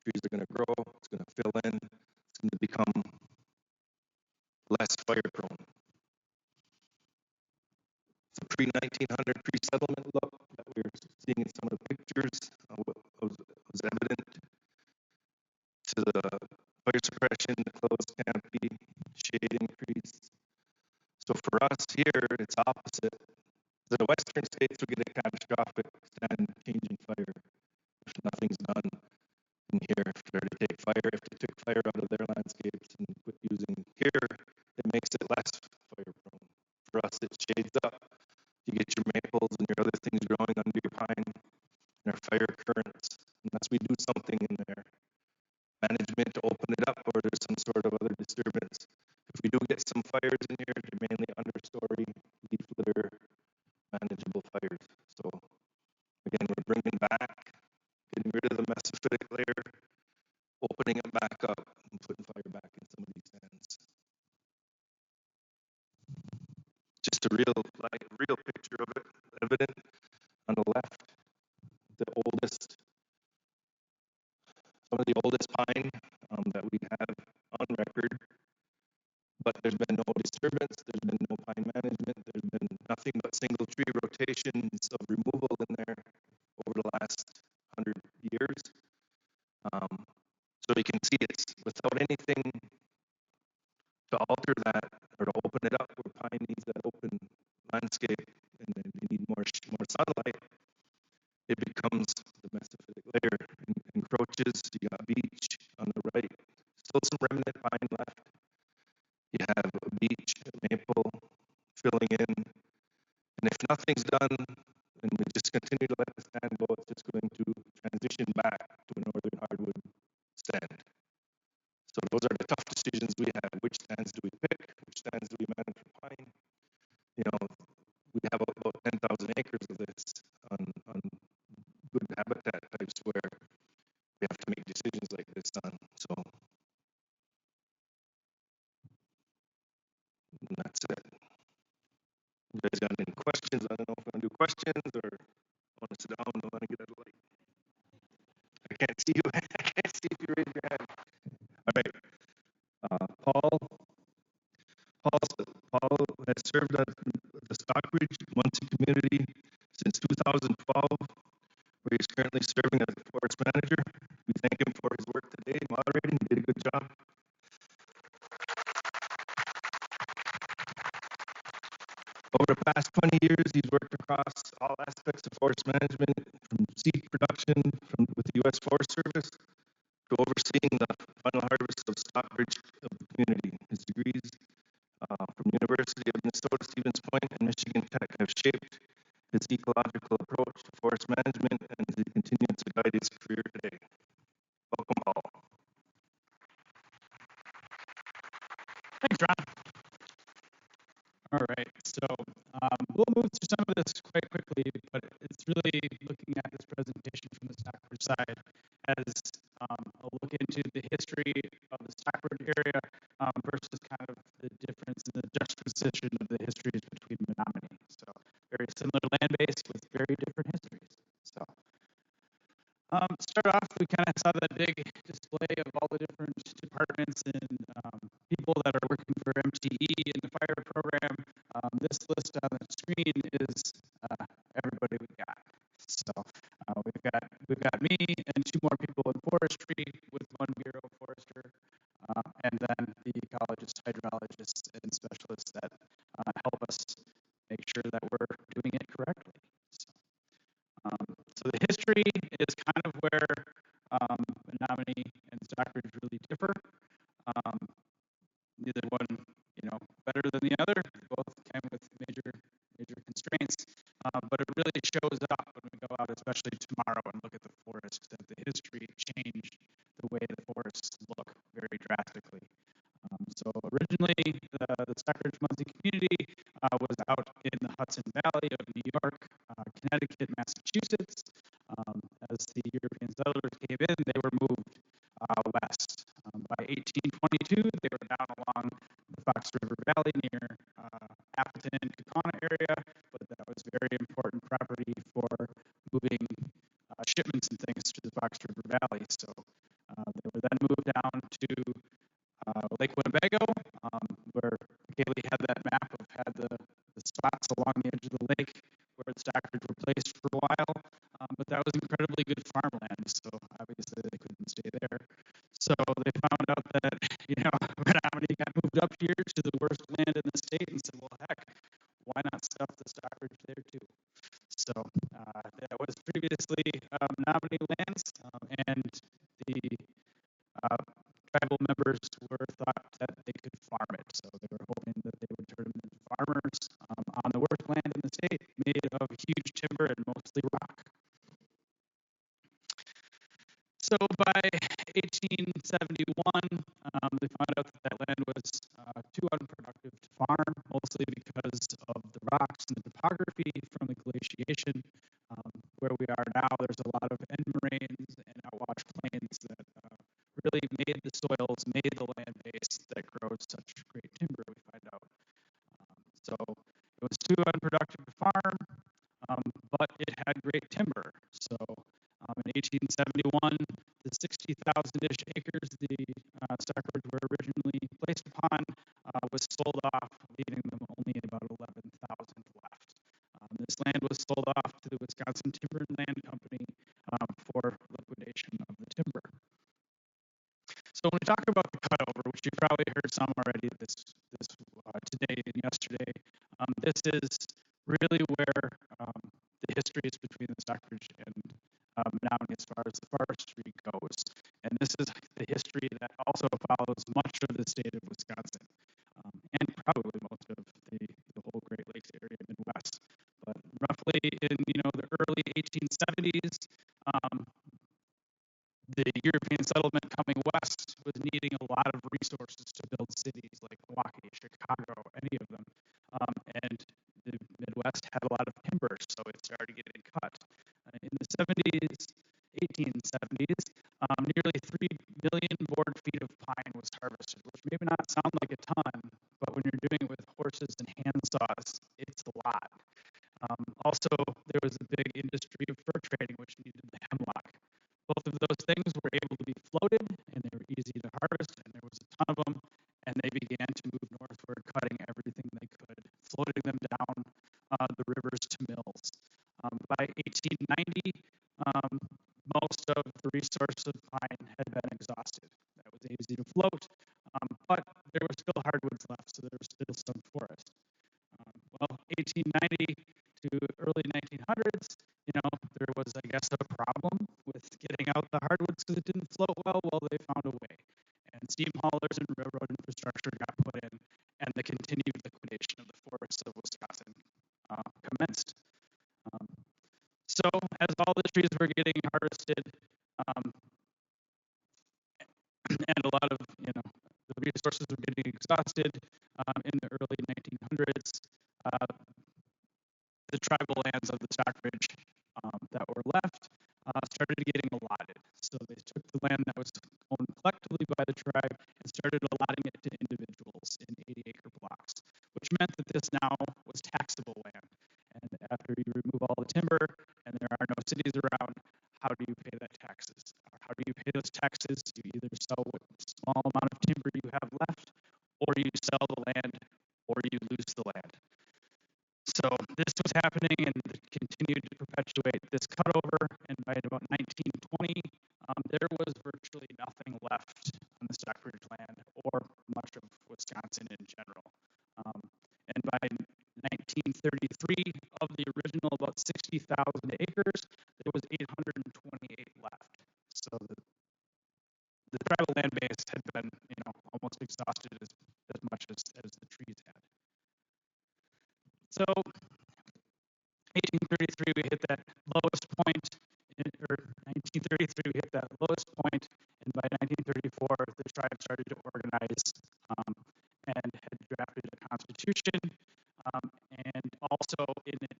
trees are going to grow, it's going to fill in, it's going to become less fire prone. It's a pre-1900 pre-settlement look that we're seeing in some of the pictures was evident to the fire suppression, the closed canopy, shade increase. So for us here, it's opposite. The western states will get a catastrophic stand changing fire if nothing's done in here. If they're to take fire, if they took fire out of their landscapes and quit using here, it makes it less fire prone. For us, it shades up. You get your maples and your other things growing under your pine and our fire currents. Unless we do something in there, management to open it up, or there's some sort of other disturbance. If we do get some fires in here, they're mainly understory, leaf litter, manageable fires. So again, we're bringing back, getting rid of the mesophytic layer, opening it back up, and putting fire back in some of these stands. Just a real picture of it, evident on the left, some of the oldest pine that we have on record, but there's been no disturbance, there's been no pine management, there's been nothing but single tree rotations of removal in there over the last 100 years. So you can see it's without anything to alter that or to open it up, where pine needs that open landscape and then they need more sunlight. It becomes the mesophytic layer and encroaches. You got beech on the right, still some remnant pine left. You have a beech, a maple filling in, and if nothing's done and we just continue to let the stand go, it's just going to transition back to a northern hardwood stand. So those are the tough decisions we have. Which stands do we pick? Which stands do we manage for pine? You know, we have about 10,000 acres of this on good habitat types where we have to make decisions like this on. So that's it. You guys got any questions? I don't know if we're gonna do questions or want to sit down and want to get out of the light. I can't see you. I can't see if you raise your hand. All right. Paul has served at the Stockbridge-Munsee community since 2012, where he's currently serving as the forest manager. We thank him for his work today, moderating. He did a good job. Over the past 20 years, he's worked across all aspects of forest management, from seed production with the U.S. Forest Service to overseeing the final harvest of Stockbridge of the community. His degrees from the University of Minnesota Stevens Point and Michigan Tech have shaped his ecological approach to forest management, and he continues to guide his career today. Welcome, Paul. Thanks, Ron. All right, so we'll move through some of this quite quickly, but it's really looking at this presentation from the Stockbridge side as a look into the history of the Stockbridge area versus kind of the difference in the juxtaposition of the histories between Menominee. So very similar land base with very different histories. So start off, we kind of saw that big display of all the different departments and people that are working for MTE and the fire program. This list on the screen is everybody we got. So we've got me and two more people in forestry with one bureau forester, and then the ecologists, hydrologists, and specialists that help us make sure that we're doing it correctly. So, history is kind of where Menominee and Stockbridge really differ. Neither one, better than the other. Both came with major constraints, but it really shows up when we go out, especially tomorrow, and look at the forest. That the history changed the way the forests look very drastically. So originally, the Stockbridge-Munsee community was out in the Hudson Valley of New York, Connecticut, Massachusetts. As the European settlers came in, they were moved west. By 1822, they were down along the Fox River Valley near Appleton and Kaukauna area, but that was very important property for moving shipments and things to the Fox River Valley. So they were then moved down to Lake Winnebago, where McKaylee had that map of had the spots along the edge of the lake where the Stockbridge were placed for a while. But that was incredibly good farmland, so obviously they couldn't stay there. So they found out that, Menominee got moved up here to the worst land in the state and said, well, heck, why not stuff the Stockbridge there too? So that was previously Menominee lands, and the tribal members were thought that they could farm it. So they were hoping that they would turn them into farmers on the worst land in the state, made of huge timber and mostly rock. So by 1871, they found out that land was too unproductive to farm, mostly because of the rocks and the topography from the glaciation. Where we are now, there's a lot of end moraines and outwash plains that really made the soils, made the land base that grows such great timber, we find out. So it was too unproductive to farm, but it had great timber. So in 1871, the 60,000-ish acres the Stockbridge were originally placed upon was sold off, leaving them only about 11,000 left. This land was sold off to the Wisconsin Timber and Land Company for liquidation of the timber. So when we talk about the cutover, which you probably heard some already this today and yesterday, this is really where the history is between the Stockbridge and Menominee as far as the forestry goes. And this is the history that also follows much of the state of Wisconsin, and probably most of the whole Great Lakes area Midwest. But roughly in the early 1870s, the European settlement coming west was needing a lot of resources to build cities like Milwaukee, Chicago, any of them. And the Midwest had a lot of timber, so it started getting cut. In the 1870s, nearly 3 million board feet of pine was harvested, which may not sound like a ton, but when you're doing it with horses and hand saws, it's a lot. Also, there was a big industry of fur trading, which needed the hemlock. Both of those things were able to be floated, and they were easy to harvest, and there was a ton of them, and they began to move northward, cutting everything they could, floating them down the rivers to mills. By 1890, most of the resource of pine had been exhausted. That was easy to float, but there were still hardwoods left, so there was still some forest. 1890 to early 1900s, there was, I guess, a problem with getting out the hardwoods because it didn't float well. Well, they found a way, and steam haulers and railroad infrastructure got put in, and the continued liquidation of the forests of Wisconsin commenced. So, as all the trees were getting harvested, and a lot of the resources were getting exhausted in the early 1900s, the tribal lands of the Stockbridge that were left started getting allotted. So they took the land that was owned collectively by the tribe and started allotting it to individuals in 80-acre blocks, which meant that this now was taxable land. And after you remove all the timber and there are no cities around, how do you pay that taxes? How do you pay those taxes? You either sell what small amount of timber you have left, or you sell the land, or you lose the land. So this was happening and continued to perpetuate this cutover, and by about 1920, there was virtually nothing left on the Stockbridge land or much of Wisconsin in general. And by 1933, of the original about 60,000 acres, there was 850 1833, we hit that lowest point, or 1933, we hit that lowest point, and by 1934, the tribe started to organize and had drafted a constitution, and also in it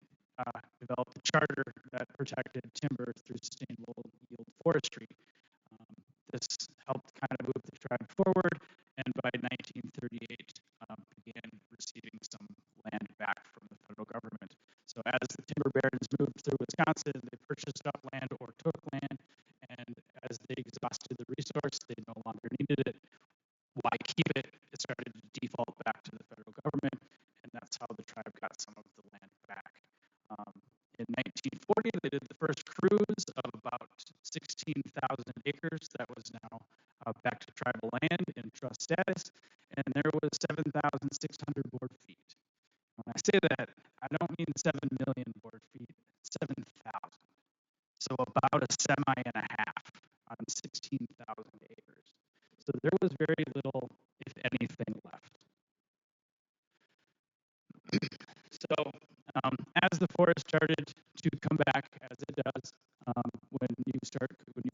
developed a charter that protected timber through sustainable yield forestry. This helped kind of move the tribe forward, and by 1938, began receiving some land back from the federal government. So as the timber barons moved through Wisconsin, they purchased up land or took land, and as they exhausted the resource, they no longer needed it. Why keep it? It started to default back to the federal government, and that's how the tribe got some of the land back. In 1940, they did the first cruise of about 16,000 acres that was now back to tribal land in trust status, and there was 7,600 board feet. When I say that, I don't mean 7 million board feet, 7,000. So about a semi and a half on 16,000 acres. So there was very little, if anything, left. So as the forest started to come back, as it does, when you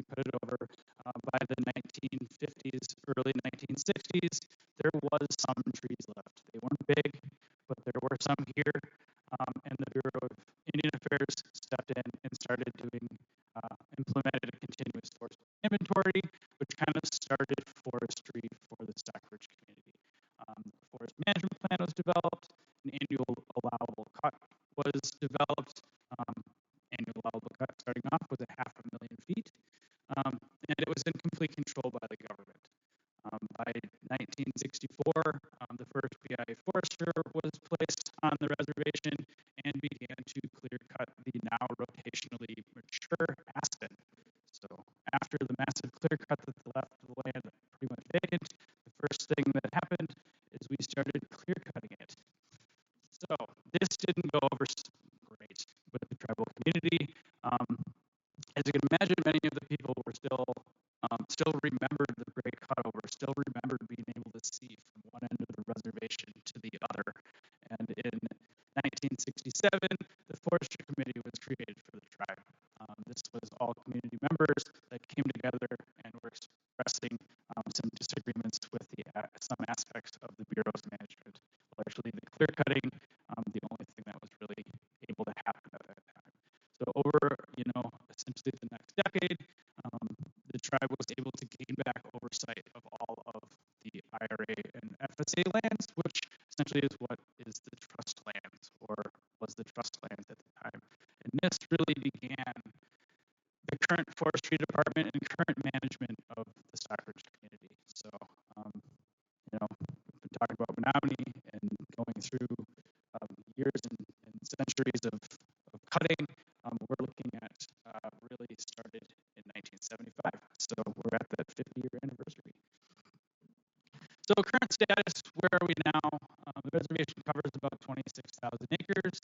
put it over, by the 1950s, early 1960s, there was some trees left. They weren't big, but there were some here, and the Bureau of Indian Affairs stepped in and started implemented a continuous forest inventory, which kind of started forestry for the Stockbridge community. The forest management plan was developed, an annual allowable cut was developed. Annual allowable cut starting off was 500,000 feet, and it was in complete control by the government. By 1964, the first BI forester was placed on the reservation and began to clear cut the now rotationally mature aspen. So after the massive clear cut that left the land pretty much vacant, the first thing that happened is we started clear cutting it. So this didn't go over great with the tribal community. As you can imagine, many of the people were still remembered the great cutover, still remembered being able to see from one end of the reservation to the other. And in 1967, the Forestry Committee was created for the tribe. This was all community members that came together and were expressing some disagreements with some aspects of the Bureau's management. Well, actually, the clear cutting, the only thing that was really able to happen at that time. So over, essentially the next decade, the tribe was able to gain back oversight of all of the IRA and FSA lands, which essentially is what is the trust lands, or was the trust lands at the time. And this really began the current forestry department and current management of the Stockbridge community. So, we've been talking about Menominee and going through years and centuries of cutting. We're looking at really started in 1975. So we're at that 50-year anniversary. So current status, where are we now? The reservation covers about 26,000 acres,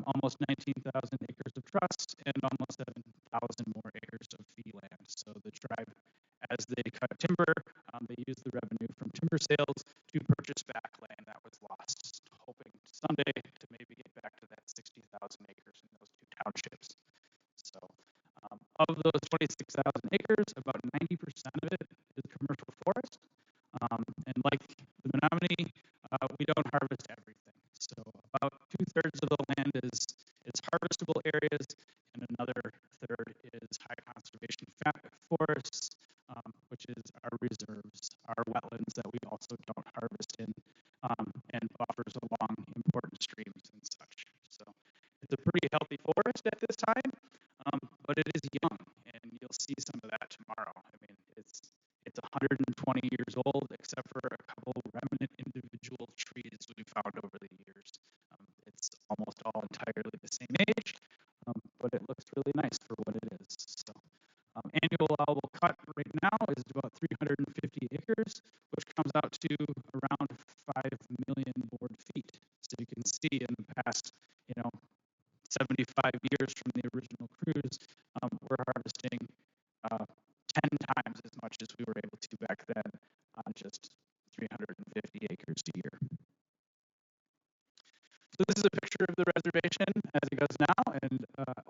almost 19,000 acres of trust, and almost 7,000 more acres of fee land. So the tribe, as they cut timber, they use the revenue from timber sales to purchase back land that was lost, hoping someday to maybe get back to that 60,000 acres in those two townships. So of those 26,000 acres, about 90% of it is commercial forest. And like the Menominee, we don't harvest everything. So about 2/3 of the land is harvestable areas, and another third is high conservation forests, which is our reserves, our wetlands that we also don't harvest in, and buffers along important streams and such. So it's a pretty healthy forest at this time, but it is young, and you'll see some of that tomorrow. I mean, it's 120 years old, except for a couple remnant individual trees we found over the years. It's almost all entirely the same age, but it looks really nice for what it is. So annual allowable cut right now is about 350 acres, which comes out to around 5 million board feet. So you can see in the past, 75 years from the original cruise, we're harvesting 10 times as much as we were able to back then on just 350 acres a year. So this is a picture of the reservation as it goes now, and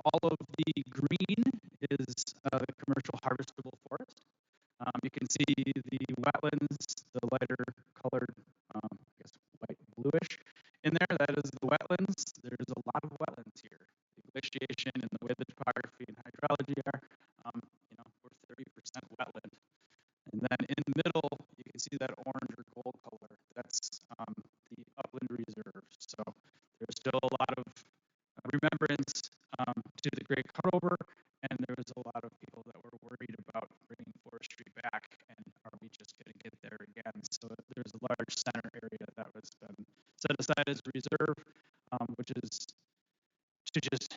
all of the green is the commercial harvestable forest. You can see the wetlands, the lighter colored, I guess white bluish in there. That is the wetlands. There's a lot of wetlands here. The glaciation and the way the topography and hydrology are, we're 30% wetland. And then in the middle, you can see that orange or gold color. That's the upland reserve. So there's still a lot of remembrance to the great cutover, and there was a lot of people that were worried about bringing forestry back, and are we just going to get there again? So there's a large center area that was been set aside as a reserve, which is to just,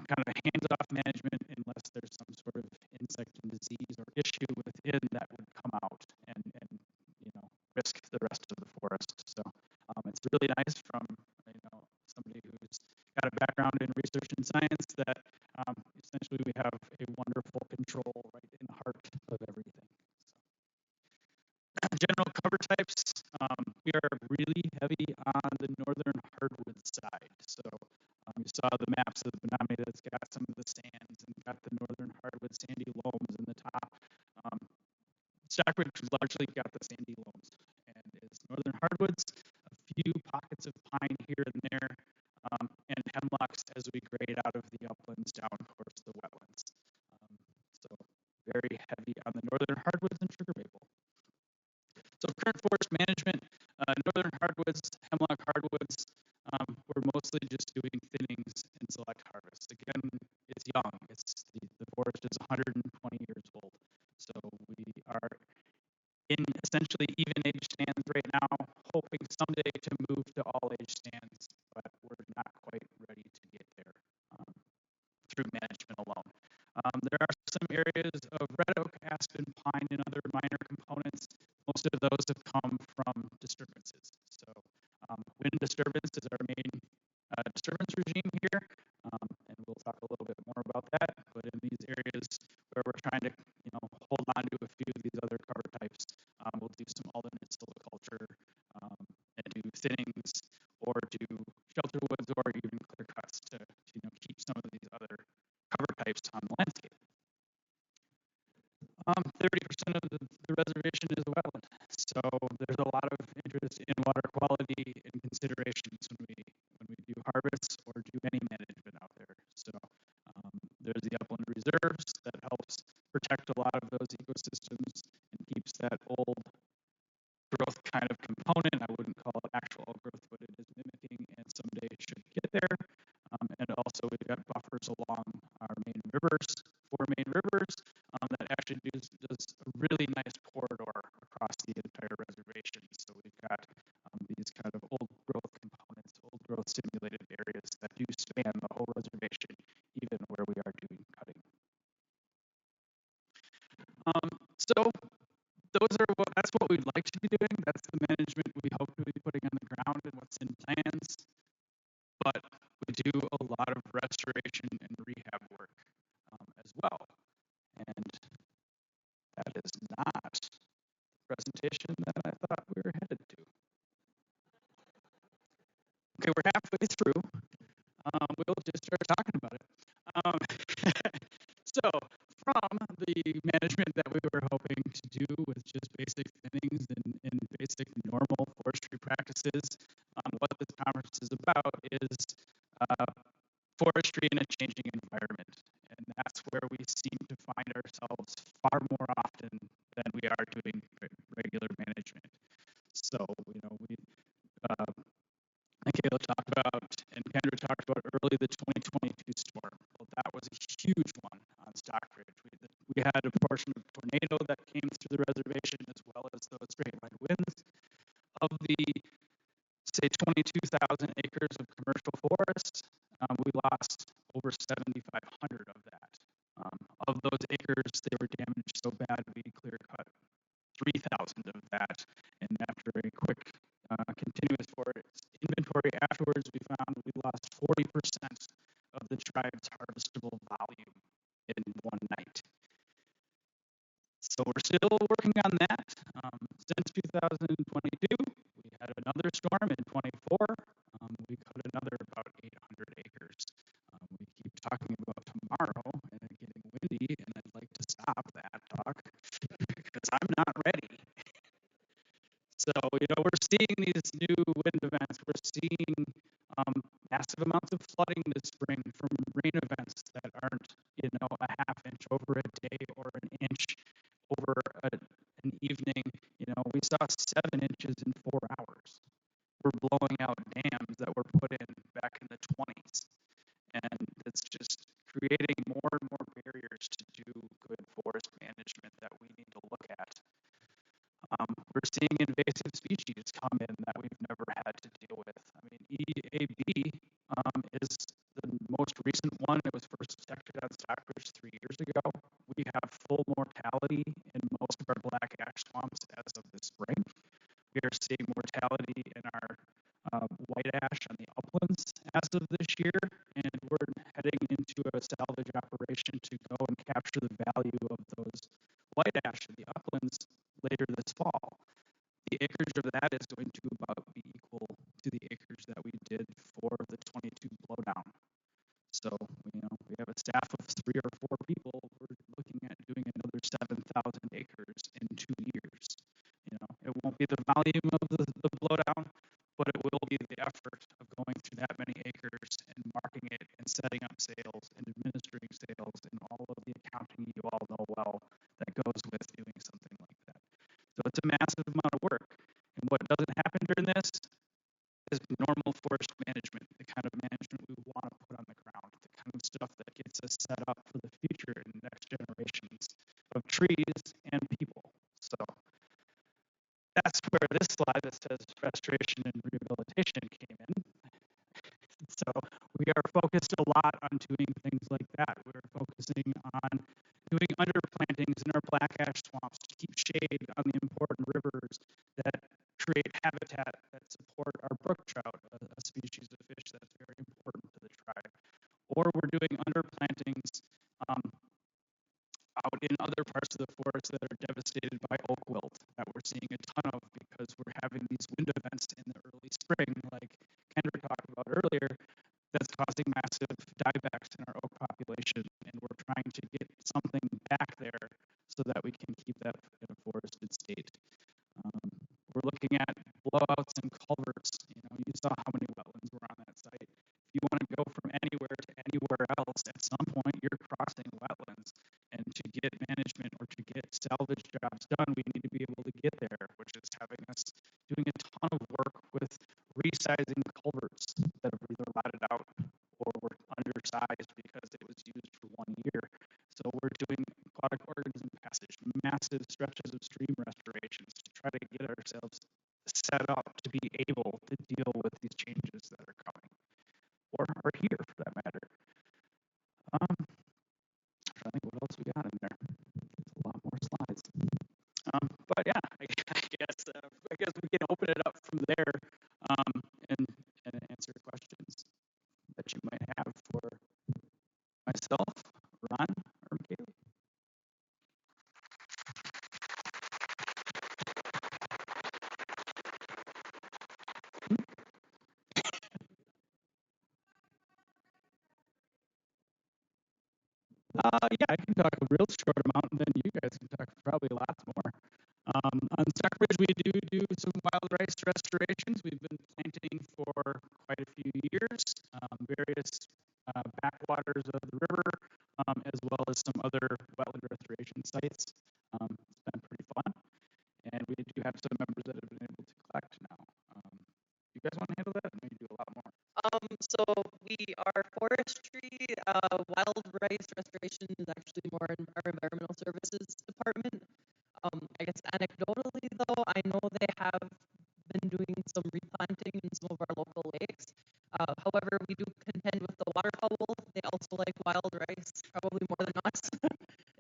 kind of a hands-off management unless there's some sort of insect and disease or issue within that would come out and risk the rest of the forest. So it's really nice from, somebody who's got a background in research and science that essentially we have a wonderful control right in the heart of everything. So, general cover types, we are really heavy on the northern hardwood side. So you saw the maps of the Menominee that's got some of the sands and got the northern hardwood sandy loams in the top. Stockbridge largely got the sandy loams and is northern hardwoods, a few pockets of pine here and there, and hemlocks as we grade out of the uplands down towards the wetlands. So very heavy on the northern hardwoods and sugar maple. So current forest management, northern hardwoods, hemlock hardwoods, we're mostly just doing thinnings and select harvest. Again, it's young. The forest is 120 years old. So we are in essentially even age stands right now, hoping someday to move to all age stands, but we're not quite ready to get there through management alone. There are some areas of red oak, aspen, pine, and other minor components. Most of those have come from disturbances. So wind disturbance is our main disturbance regime here, and we'll talk a little bit more about that. But in these areas where we're trying to, hold on to a few of these other cover types, we'll do some alternate silviculture and do thinnings or do shelter woods or even clear cuts to keep some of these other cover types on the landscape. 30% of the reservation is wetland, so there's a lot of interest in water quality and considerations when we do harvests or do any management out there. So there's the upland reserves that helps protect a lot of those ecosystems and keeps that old growth kind of component. I wouldn't call it actual growth, but it is mimicking, and someday it should get there. And also we've got buffers along our main rivers, 4 main rivers, that actually does a really nice corridor across the entire reservation. So we've got these kind of old growth components, old growth stimulated areas that do span the whole reservation, even where we are doing cutting. So that's what we'd like to be doing. That's the management we hope to be putting on the ground and what's in plans. But we do a lot of restoration and rehab work as well. And that is not the presentation that I thought we were headed to. Okay, we're halfway through. We'll just start talking about it. So from the management that we were hoping to do with just basic thinnings and basic normal forestry practices, what this conference is about is forestry in a changing environment. And that's where we seem to find ourselves far more often than we are doing regular management. So, McKaylee talked about, and Kendra talked about early the 2022 storm. Well, that was a huge one on Stockbridge. We had a portion of tornado that came through the reservation, as well as those straight line winds. Of the, say, 22,000 acres of commercial forest, we lost over 7,500 of that. Of those acres, they were damaged so bad we clear cut 3,000 of that, and after a quick continuous forest inventory afterwards, we found we lost 40% of the tribe's harvestable volume in one night. So we're still working on that. Since 2022, we had another storm in 24. We cut another talking about tomorrow and it getting windy, and I'd like to stop that talk because I'm not ready. So, we're seeing these new wind events. We're seeing massive amounts of flooding this spring from rain events that aren't, a half inch over a day or an inch over an evening. We saw 7 inches in 4 hours. We're blowing out dams that were put in back in the 20s. And it's just creating more and more barriers to do good forest management that we need to look at. We're seeing invasive species come in that we've never had to deal with. I mean, EAB is the most recent one. It was first detected on Stockbridge 3 years ago. We have full mortality in most of our black ash swamps as of this spring. We are seeing mortality in our white ash on the uplands as of this year, and we're heading into a salvage operation to go and capture the value of those white ash in the uplands later this fall. The acreage of that is going to about be equal to the acreage that we did for the 22 blowdown. So, we have a staff of 3 or 4 people. We're looking at doing another 7,000 acres in 2 years. It won't be the volume of the blowdown, but it will be the effort of going through that many acres and marking it and setting up sales and administering sales and all of the accounting you all know well that goes with doing something like that. So it's a massive amount of work. And what doesn't happen during this is normal forest management, the kind of management we want to put on the ground, the kind of stuff that gets us set up for the future and next generations of trees and people. So that's where this slide that says restoration and rehabilitation came in. So we are focused a lot on doing things like that. We're focusing on doing underplantings in our black ash swamps to keep shade on the important rivers that create habitat that support our brook trout, a species of fish that's very important to the tribe. Or we're doing underplantings out in other parts of the forest that are devastated by oak wilt that we're seeing a ton of because we're having these wind events in the early spring, like Kendra talked about earlier, that's causing massive diebacks in our oak population, and we're trying to get something back there so that we can keep that in a forested state. We're looking at blowouts and culverts. You saw how many wetlands were on that site. If you want to go from anywhere to anywhere else, at some point you're crossing wetlands. And to get management or to get salvage jobs done, we need to be able to get there, which is having us doing a ton of work with resizing culverts that have either rotted out or were undersized because it was used for 1 year. So we're doing aquatic organism passage, massive stretches of stream restorations to try to get ourselves set up to be able to deal with these changes that are coming, or are here for that matter. I think what else we got in there. It's a lot more slides. But yeah, I guess we can open it up from there and answer questions that you might have for myself, Ron, or McKaylee. Yeah, I can talk a real short amount, and then you guys can talk probably lots more. On Stockbridge, we do some wild rice restorations. We've been planting for quite a few years, various backwaters of the river, as well as some other wetland restoration sites. It's been pretty fun, and we do have some members that have been able to collect now. You guys want to handle that? I know you do a lot more. So we are forestry, wild rice restoration is actually more in our environmental services department. I guess anecdotally though, I know they have been doing some replanting in some of our local lakes. However, we do contend with the waterfowl. They also like wild rice, probably more than us.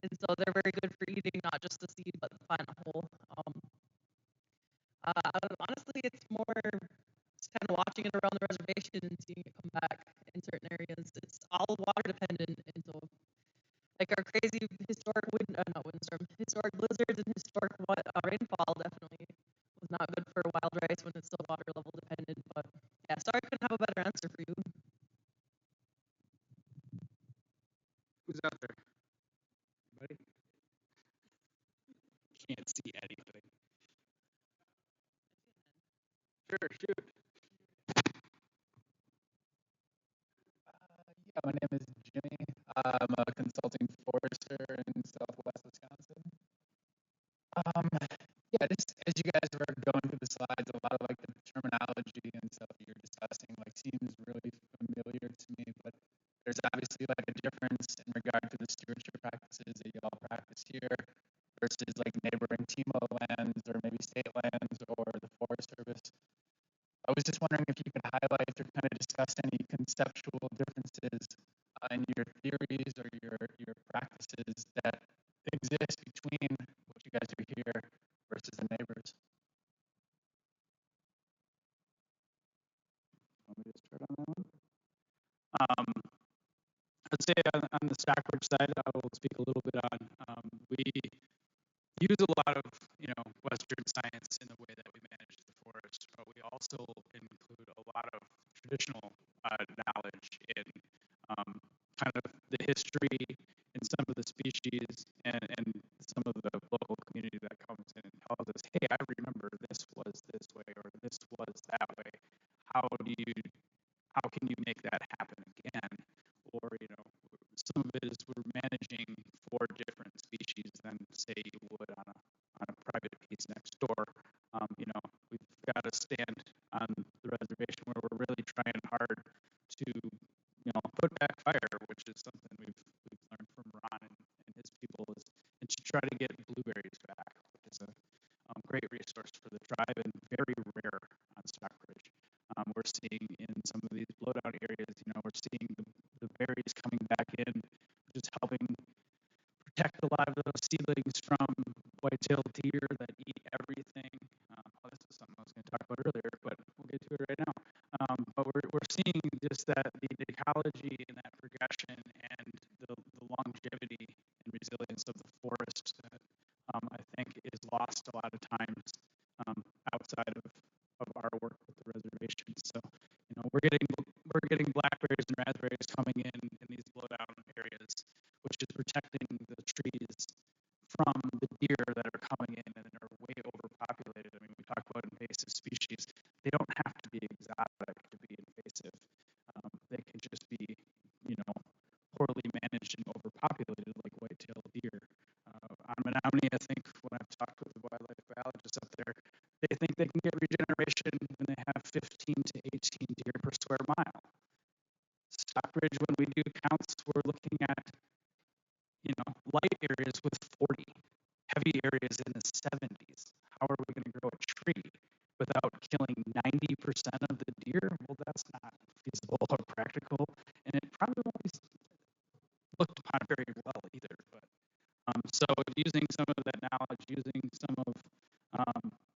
And so they're very good for eating not just the seed, but the plant whole. Honestly, it's more just kind of watching it around the reservation and seeing it come back in certain areas. It's all water dependent, and so like our crazy historic historic blizzards and historic rainfall definitely was not good for wild rice when it's so water level dependent. But yeah, sorry I couldn't have a better answer for you. Who's out there? Anybody? Can't see anything. Sure, shoot. Yeah, my name is Jimmy. I'm a consulting forester in Southwest Wisconsin. Yeah, just as you guys were going through the slides, a lot of like the terminology and stuff that you're discussing like seems really familiar to me, but there's obviously like a difference in regard to the stewardship practices that you all practice here versus like neighboring TMO lands or maybe state lands or the Forest Service. I was just wondering if you could highlight or kind of discuss any conceptual differences in your theories or your practices that exist between what you guys do here versus the neighbors. Want me to start on that one? I'd say on the Stockbridge side, I will speak a little bit on. We use a lot of Western science in the way that we manage the forest, but we also include a lot of traditional knowledge in kind of the history and some of the species and some of the local community that comes in and tells us, hey, I remember this was this way or this was that way. How can you make that happen again? Or some of it is we're managing 4 different species than say you would on a private piece next door. We've got to stand on the reservation where we're really trying hard to put back fire, which is something we've learned from Ron and his people, and to try to get blueberries back, which is a great resource for the tribe and very rare on Stockbridge. We're seeing in some of these blowdown areas, we're seeing the berries coming back in, which is helping protect a lot of those seedlings from white-tailed deer that eat everything. This is something I was going to talk about earlier, but we'll get to it right now. But we're seeing just that the ecology and that progression and the longevity and resilience of the forest that I think is lost a lot of times outside of our work with the reservation. So we're getting blackberries and raspberries coming in these blowdown areas, which is protecting the trees from the deer that are coming in and are way overpopulated. I mean, we talk about invasive species. They don't have to be exotic to be invasive. They can just be, poorly managed and overpopulated like white-tailed deer. On Menominee, I think when I've talked with the wildlife biologists up there, they think they can get regeneration when they have 15 to 18 deer per square mile. Stockbridge, when we do counts, we're looking at light areas with 40, heavy areas in the 70s. How are we going to grow a tree without killing 90% of the deer? Well, that's not feasible or practical, and it probably won't be looked upon very well either. But so using some of that knowledge, using some of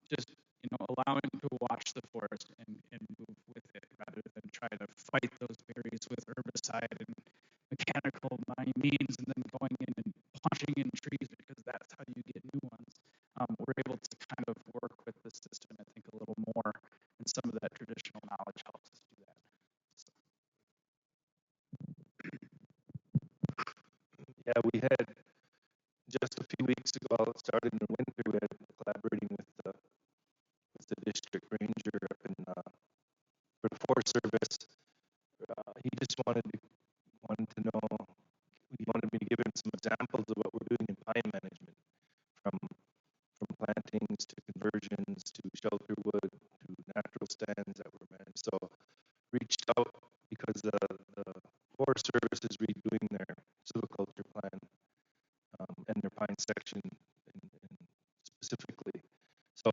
just allowing to watch the forest and move with it rather than try to fight those berries with herbicide and mechanical means and then going in and punching in trees because that's how you get new ones. We're able to kind of work with the system, I think, a little more, and some of that traditional knowledge helps us do that. So. Yeah, we had just a few weeks ago, it started in the winter, we had collaborating with the district ranger up in for the Forest Service. He just wanted to know, he wanted me to give him some examples of what we're doing in pine management, from plantings to conversions to shelter wood to natural stands that were managed. So reached out because the Forest Service is redoing their silviculture plan and their pine section specifically. So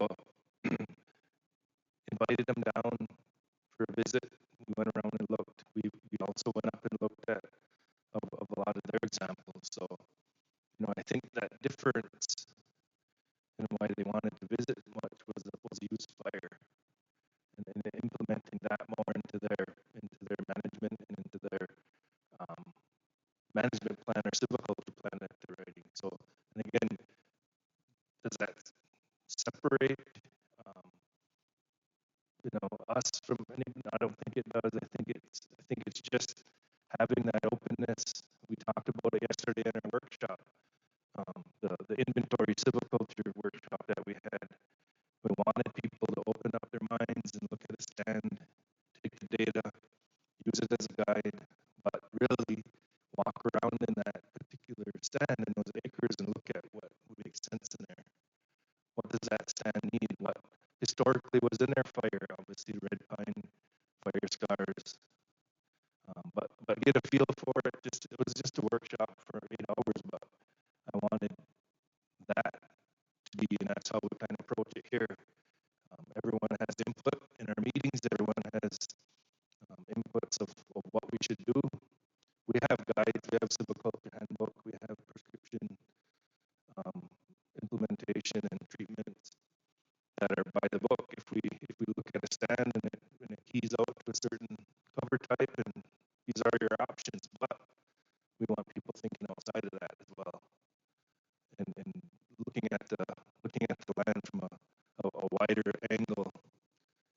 invited them down for a visit. We went around and looked. We also went up and looked at of a lot of their examples. So I think that difference in why they wanted to visit much was use fire and implementing that more into their management and into their management plan or silviculture plan that they're writing. So, and again, does that separate us from anything? I don't think it does. I think it's just having that openness. We talked about it in that particular stand in those acres and look at what would make sense in there. What does that stand need? What historically was in there? Fire, obviously red pine, fire scars. But get a feel for it. It was just a workshop for 8 hours, but I wanted that to be, and that's how we kind of approach it here. Everyone has input in our meetings. Everyone has inputs of what we should do. We have guides. We have silviculture handbook. We have prescription implementation and treatments that are by the book. If we look at a stand and it keys out to a certain cover type, and these are your options, but we want people thinking outside of that as well, and looking at the land from a wider angle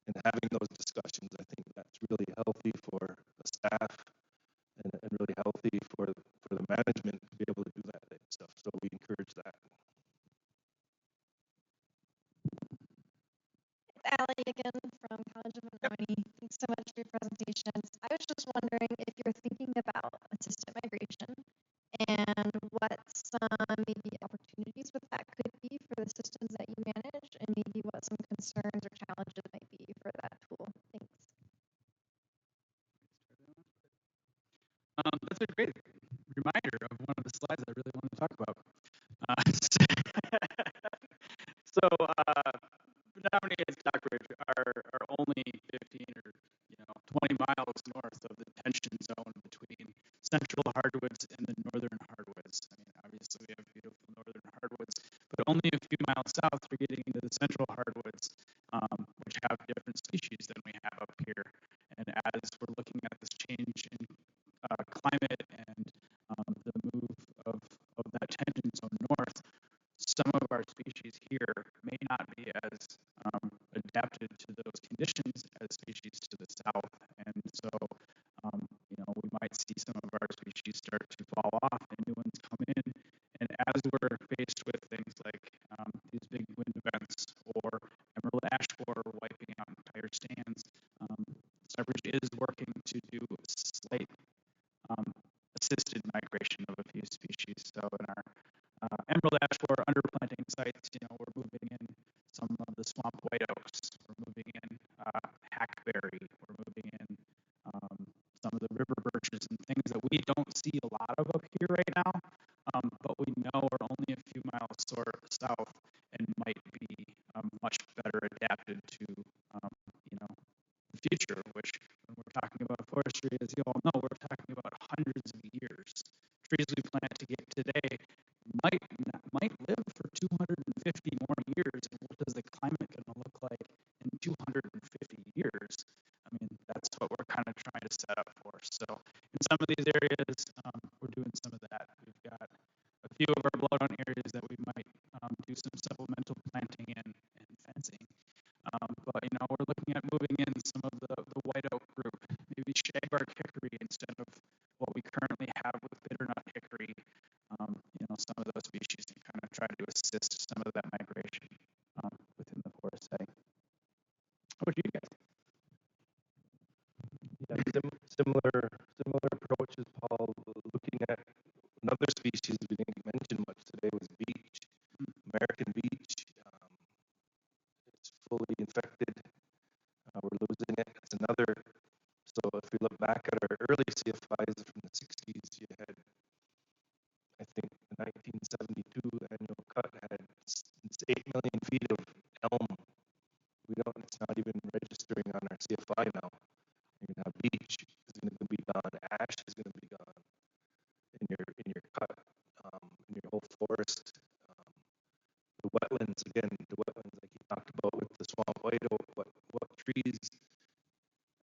and having those discussions. I think that's really healthy for the staff and really healthy for the management to be able to do that type of stuff. So we encourage that. Allie again from College of Menominee. Thanks so much for your presentations. I was just wondering if you're thinking about assisted migration and what some maybe opportunities with that could be for the systems that you manage, and maybe what some concerns or challenges might be for that tool. Thanks. That's a great reminder of one of the slides I really want to talk about. So, Menominee and Stockbridge are only 15 or 20 miles north of the tension zone between central hardwoods and the northern hardwoods. I mean, obviously we have beautiful northern hardwoods, but only a few miles south we're getting into the central hardwoods, which have different species than we have up here. And as we're looking at this change in climate and the move of that tension zone north, some of our species here may not be as adapted to those conditions as species to the south. And so, we might see some of our species start to fall off and new ones come in. And as we're faced with things like these big wind events or emerald ash borer wiping out entire stands, Stockbridge is working to do slight assisted migration of a few species. So in our emerald ash borer underplanting sites, we're moving in some of the swamp white oaks. We're moving in hackberry. We're moving in some of the river birches and things that we don't see a lot of up here right now, but we know are only a few miles south and might be much better adapted to the future, which when we're talking about forestry, as you all know, we're talking about hundreds of years. Trees we plant to get today might live for 250 more years. And what does the climate going to look like in 250 years? I mean, that's what we're kind of trying to set up for. So in some of these areas, we're doing some of that. We've got a few of our blowout areas that we might do some supplemental planting in and fencing. But we're looking at moving in some of the white oak group, maybe shagbark hickory instead of what we currently have with bitternut hickory. Some of those species to kind of try to assist some of that migration within the forest setting. How about you guys? Yeah, similar approaches, Paul. Looking at another species we didn't mention much today was beech, American beech. It's fully infected. We're losing it. It's another. So if we look back at our early CFIs from the 60s, you had, I think, the 1972 annual cut had 8 million feet of elm. It's not even registering on our CFI now. You're gonna have beech is gonna be gone, ash is gonna be gone in your cut, in your whole forest. The wetlands, again, like you talked about with the swamp white oak, what trees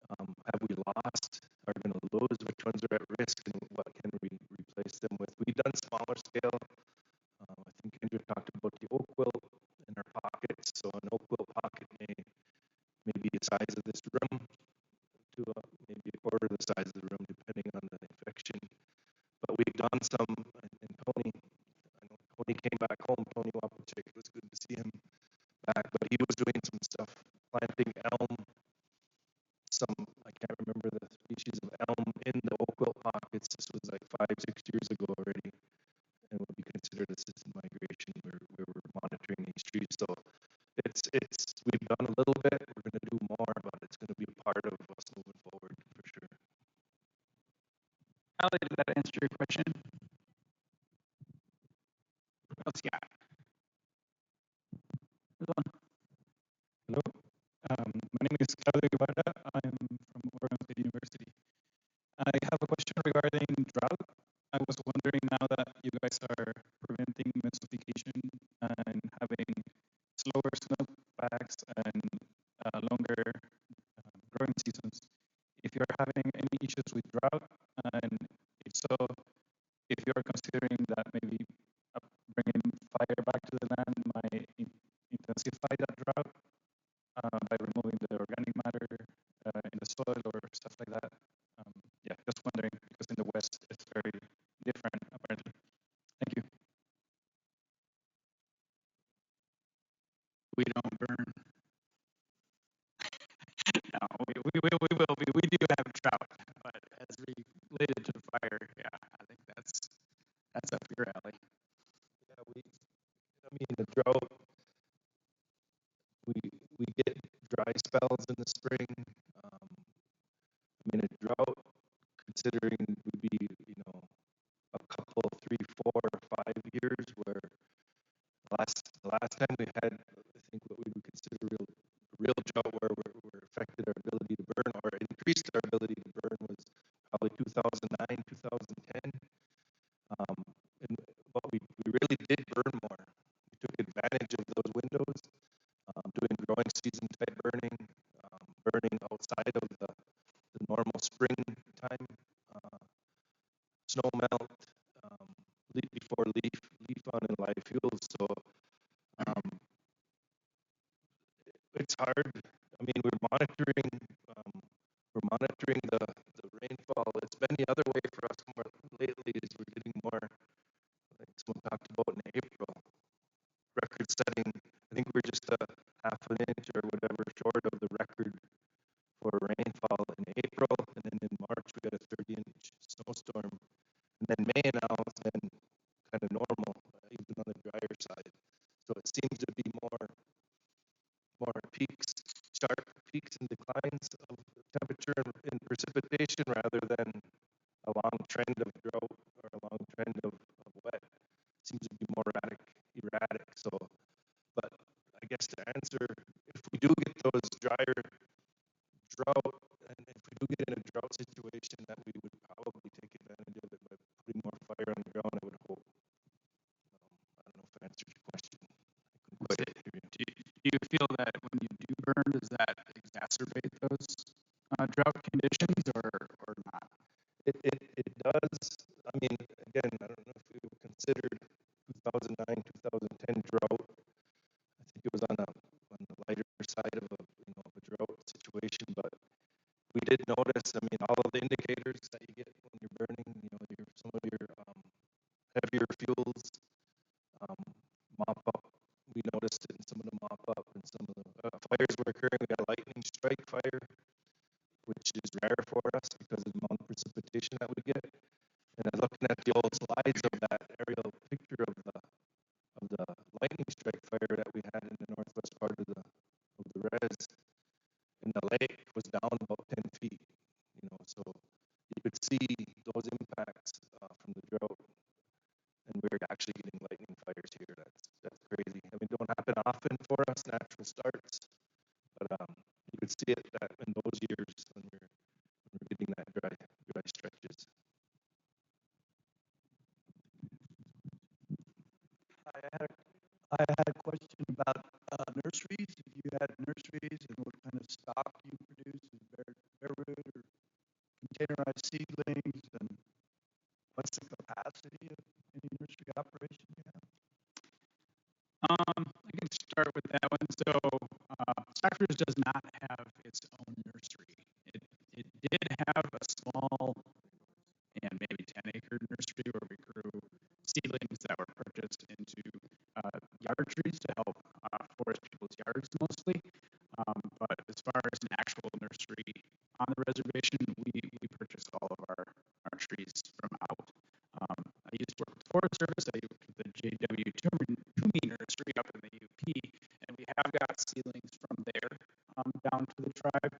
have we lost, are going to lose, which ones are at risk, and what can we replace them with? We've done smaller scale. I think Andrew talked about the oak wilt in our pockets. So an oak wilt pocket may be the size of this room to maybe a quarter the size of the room, depending on the infection. But we've done some, and Tony, I know Tony came back home, Tony Wapuchik, it was good to see him back, but he was doing some stuff, planting elm, I can't remember the species of elm in the oak wilt pockets. This was like 5-6 years ago. already, and would be considered assisted migration where we're monitoring these trees. So it's we've done a little bit. We're going to do more, but it's going to be a part of us moving forward for sure. Ali, did that answer your question? What else you got? Hello, my name is Claudio Guevara. I'm from Oregon State University. I have a question regarding drought. I was wondering, now that you guys are preventing emulsification and having slower snowpacks and longer growing seasons, if you're having any issues with drought, and if so, if you're considering that maybe bringing fire back to the land might intensify that drought by removing the organic matter in the soil or stuff like that. Yeah, just wondering, because in the West it's very different apparently. Thank you. We don't burn. No, we do have drought, but as related to fire, yeah, I think that's up your alley. Yeah, I mean, the drought, we get dry spells in the spring. I mean, a drought, considering would be, a couple, 3, 4, or 5 years, where the last time we had, I think what we would consider real drought where affected our ability to burn or increased our ability to burn was probably 2009, 2010. But we really did burn more. We took advantage of those windows, doing growing season type burning, burning outside of the normal spring time, snow melt, leaf before leaf on and live fuels. So it's hard. I mean, we're monitoring the rainfall. It's been the other way for us more lately. Is we're getting more, like someone talked about in April, record setting. I think we're just a half an inch or whatever short of the record for rainfall in April, and then in March we got a 30-inch snowstorm, and then May now has been kind of normal, even on the drier side. So it seems to be more peaks, sharp peaks and declines of temperature and precipitation rather than a long trend of drought or a long trend of wet. It seems to be more erratic. So, but I guess to answer, if we do get those drier drought, and if we do get in a drought situation, that we would probably take advantage of it by putting more fire on the ground, I would hope. I don't know if that answers your question. Do you feel that when you do burn, does that exacerbate those drought conditions or not? It does. I mean, again, I don't know if we considered 2009, 2010 drought. I think it was on the lighter side of a drought situation, but we did notice. I mean, all of the indicators that you get when you're burning, some of your heavier fuels, mop up. We noticed it in some of the mop up and some of the fires were occurring. We got a lightning strike fire, which is rare for us because of the amount of precipitation that we get. And I'm looking at the old slides of that aerial picture of the lightning strike fire that we had in the northwest part of the res, and the lake was down about 10 feet. So you could see those impacts from the drought, and we're actually getting lightning fires here. That's crazy. I mean, it don't happen often for us, natural starts, but you could see it that in those years when we're getting that dry stretches. I had a question about nurseries. If you had nurseries and what kind of stock you produce, is bare root or containerized seedlings, and what's the capacity of any nursery operation you have? I can start with that one. So Stockbridge does not have its own nursery. It did have a small and maybe 10-acre nursery where we grew seedlings that were purchased into yard trees to help forest people's yards mostly. But as far as an actual nursery on the reservation, we purchase all of our trees from out. I used used to work with the Forest Service. I worked with the JW Toomey Nursery up in the UP, and we have got seedlings from there down to the tribe,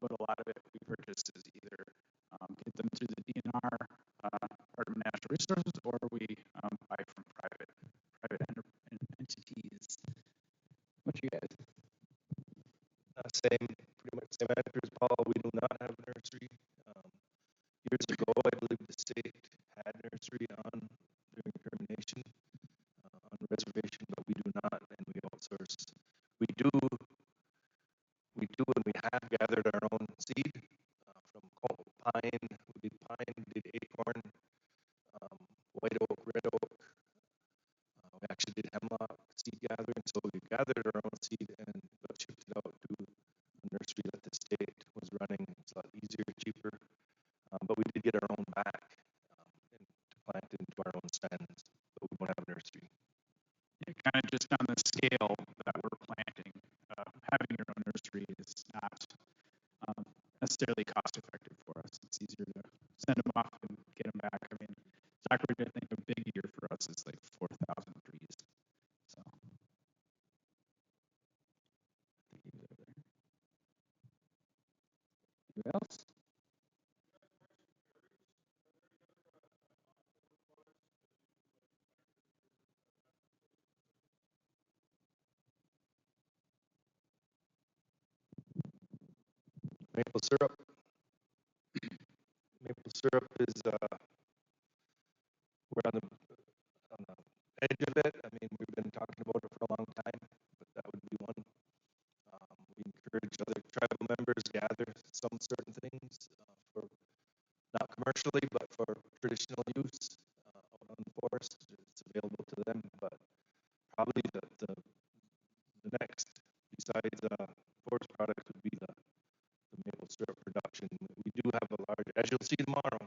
but a lot of it we purchase is either get them through the DNR, part of Natural Resources, or we buy from private entities. What you guys? Pretty much same answer as Paul. We do not have a nursery. Years ago, I believe the state had nursery on during termination on the reservation, but we do not, and we outsource. We do, and we have gathered our own seed from Koll, pine. We did pine, we did acorn, white oak, red oak. We actually did hemlock seed gathering, so we gathered our own seed and shipped it out to a nursery that the state was running. It's a lot easier, cheaper, but we did get our own back and to plant into our own stands, but we don't have a nursery. Yeah, kind of just on the scale that we're planting, having your own nursery is not necessarily cost effective for us. It's easier to send them off and get them back. I mean, Stockbridge, I think a big year for us is like 4,000 trees. So, who else? Maple syrup. Maple syrup is we're on the edge of it. I mean, we've been talking about it for a long time, but that would be one. We encourage other tribal members to gather some certain things for not commercially, but for traditional use out on the forest. It's available to them, but probably the next, besides forest products, would be the maple syrup production. We do have a large, as you'll see tomorrow,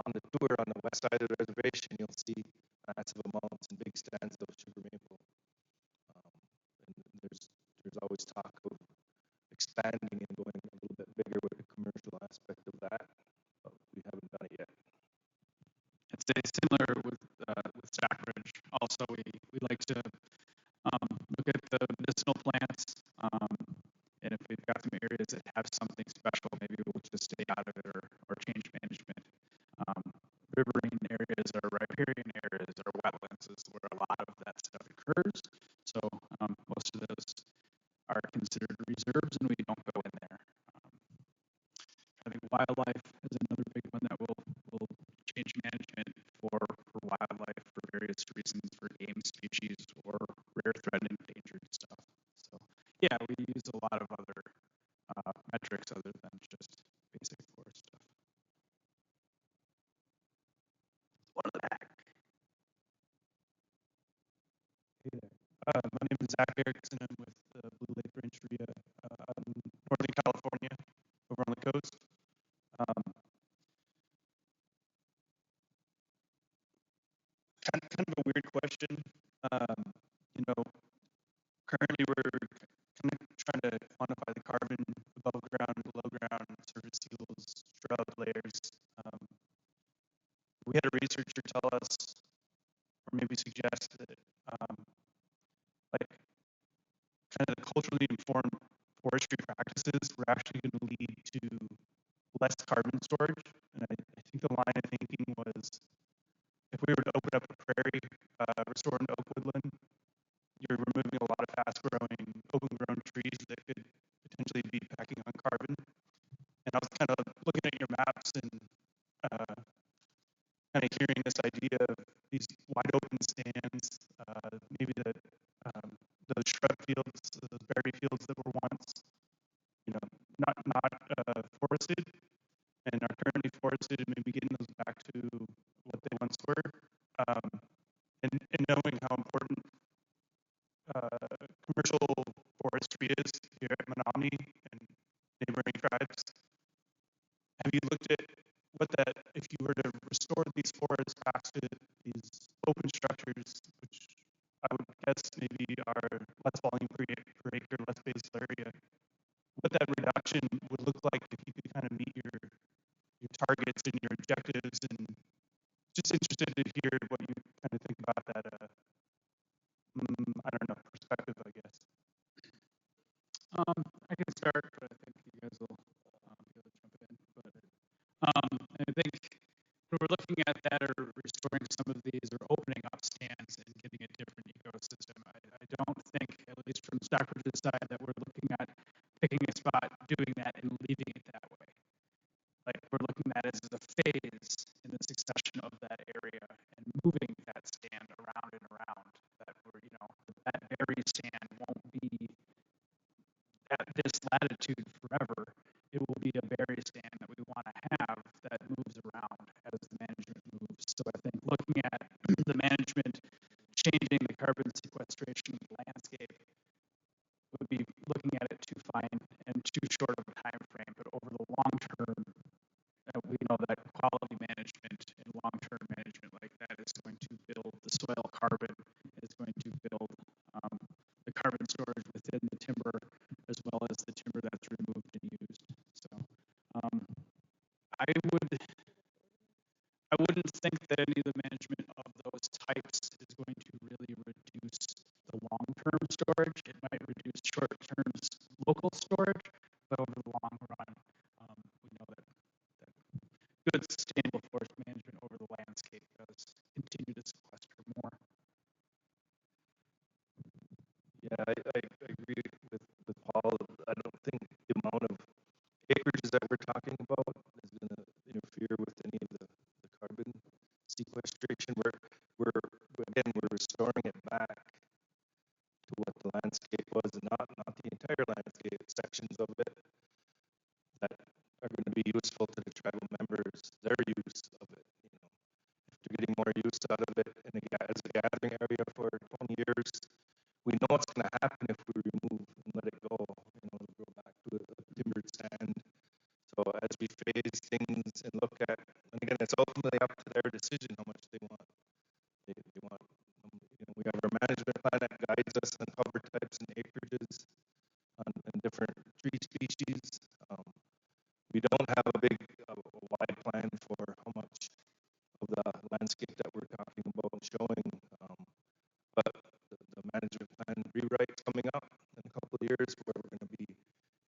on the tour on the west side of the reservation, you'll see massive amounts and big stands of sugar maple. And there's always talk of expanding and going a little bit bigger with the commercial aspect of that, but we haven't done it yet. I'd say similar with Stockbridge. Also, we like to look at the medicinal plants, and if we've got some areas that have something special, maybe we'll just stay out of it or change management. Riverine areas or riparian areas or wetlands is where a lot of that stuff occurs. So most of those are considered reserves, and we don't go in there. I think wildlife is another big one that will change management for wildlife for various reasons, for game species or rare, threatened, endangered stuff. So yeah, we use a lot of other metrics other than just basic forest stuff. One of the back. Hey there. My name is Zach Erickson. I'm with Blue Lake Rancheria out in Northern California, over on the coast. Kind of a weird question. You know, currently we're kind of trying to quantify the carbon above ground, below ground, surface fuels, shrub layers. We had a researcher tell us, or maybe suggest that, like, kind of the culturally informed forestry practices were actually going to lead to less carbon storage. And I think the line of thinking was, if we were to open up a prairie, restore an oak woodland, you're removing a lot of fast-growing, open-grown trees that could potentially be packing on carbon. And I was kind of looking at your maps and kind of hearing this idea of these wide open stands, maybe those shrub fields, those berry fields that were once, not forested and are currently forested, and maybe getting those back to what they once were, and knowing how important commercial forestry is here at Menominee and neighboring tribes. Have you looked at what that, if you were to restore these forests back to these open structures, which I would guess maybe are less volume per acre, less basal area, what that reduction would look like if you could kind of meet your targets and your objectives, and just interested to hear Stockbridge's side that we're looking at picking a spot, doing that, and leaving it that way. Like we're looking at it as a phase in the succession of that area and moving that stand around and around. That we're, that berry stand won't be at this latitude forever. It will be a berry stand that we want to have that moves around as the management moves. So I think looking at the management changing the carbon sequestration landscape would be looking at it too fine and too short of a time frame. But over the long term, we know that quality management and long-term management like that is going to build the soil carbon, is going to build the carbon storage within the timber, as well as the timber that's removed and used. So I wouldn't think that any of the management of those types is going to really reduce the long-term storage. It might reduce short-term local storage, but over the long run, we know that good sustainable forest management over the landscape does continue to sequester more. Yeah, I agree with Paul. I don't think the amount of acreages that we're talking about is going to interfere with any of the carbon sequestration. We're restoring it back to what the landscape was, and not the entire landscape, sections of it that are going to be useful to the tribal members, their use of it. If they're getting more use out of it as a gathering area for 20 years, we know what's going to happen if we remove and let it go. It'll go back to a timbered stand. So as we phase things and look at, and again, it's ultimately up to their decision how much they want. They want. We have our management plan that guides us on cover types and acreages and different tree species. We don't have a wide plan for how much of the landscape that we're talking about showing, but the management plan rewrite coming up in a couple of years where we're going to be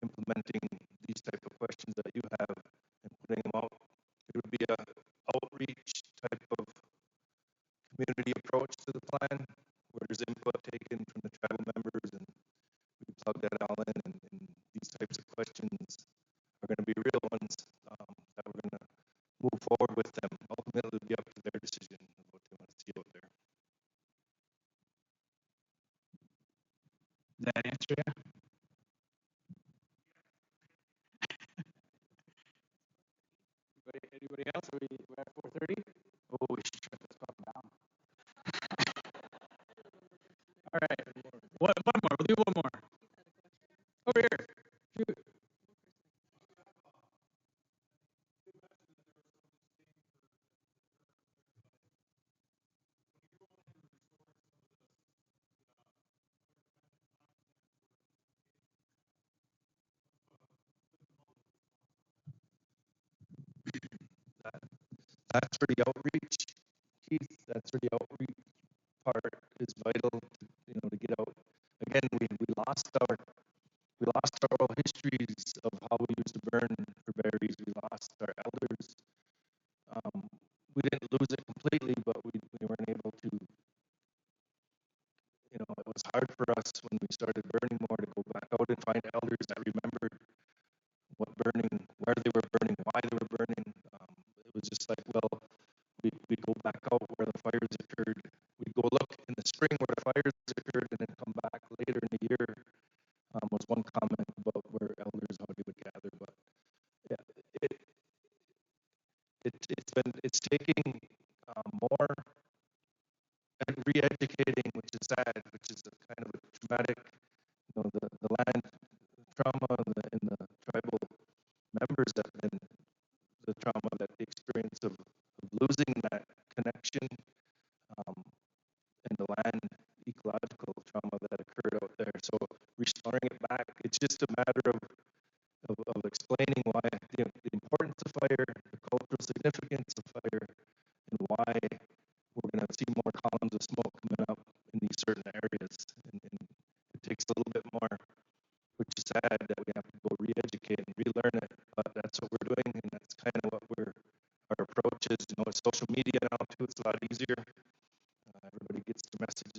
implementing these type of questions that you have and putting them out. It would be a outreach type of community approach to the plan where there's input taken from the tribal members and we plug that all in, and these types of questions are going to be real ones that we're going to move forward with them. Ultimately, it'll be up to their decision of what they want to see out there. Does that answer you? Anybody else? Are we at 4:30? Oh, we should shut this up down. All right. One more. We'll do one more. Over here. Shoot. That's for the outreach, Keith. That's for the outreach part is vital to get out. Again, we lost our oral histories of how we used to burn for berries. We lost our elders. We didn't lose it completely, but we weren't able to. It was hard for us when we started burning more to go back out and find elders that remembered what burning, where they were burning, why they were burning. It was just like, well, we'd go back out where the fires occurred. We'd go look in the spring where the fires occurred and then come back later in the year. Was one comment about where elders, how they would gather. But yeah, it's taking more and re-educating, which is sad, which is a kind of a traumatic, the land trauma and the tribal members and the trauma, that the experience of losing that connection and the land ecological trauma that occurred out there. So restoring it back, it's just a matter of explaining why the importance of fire, the cultural significance of fire, and why we're going to see more columns of smoke coming up in these certain areas. And it takes a little bit more, which is sad that we have to go re-educate and relearn it, but that's what we're doing, and that's kind of what our approach is. It's social media now too, it's a lot easier. Everybody gets the message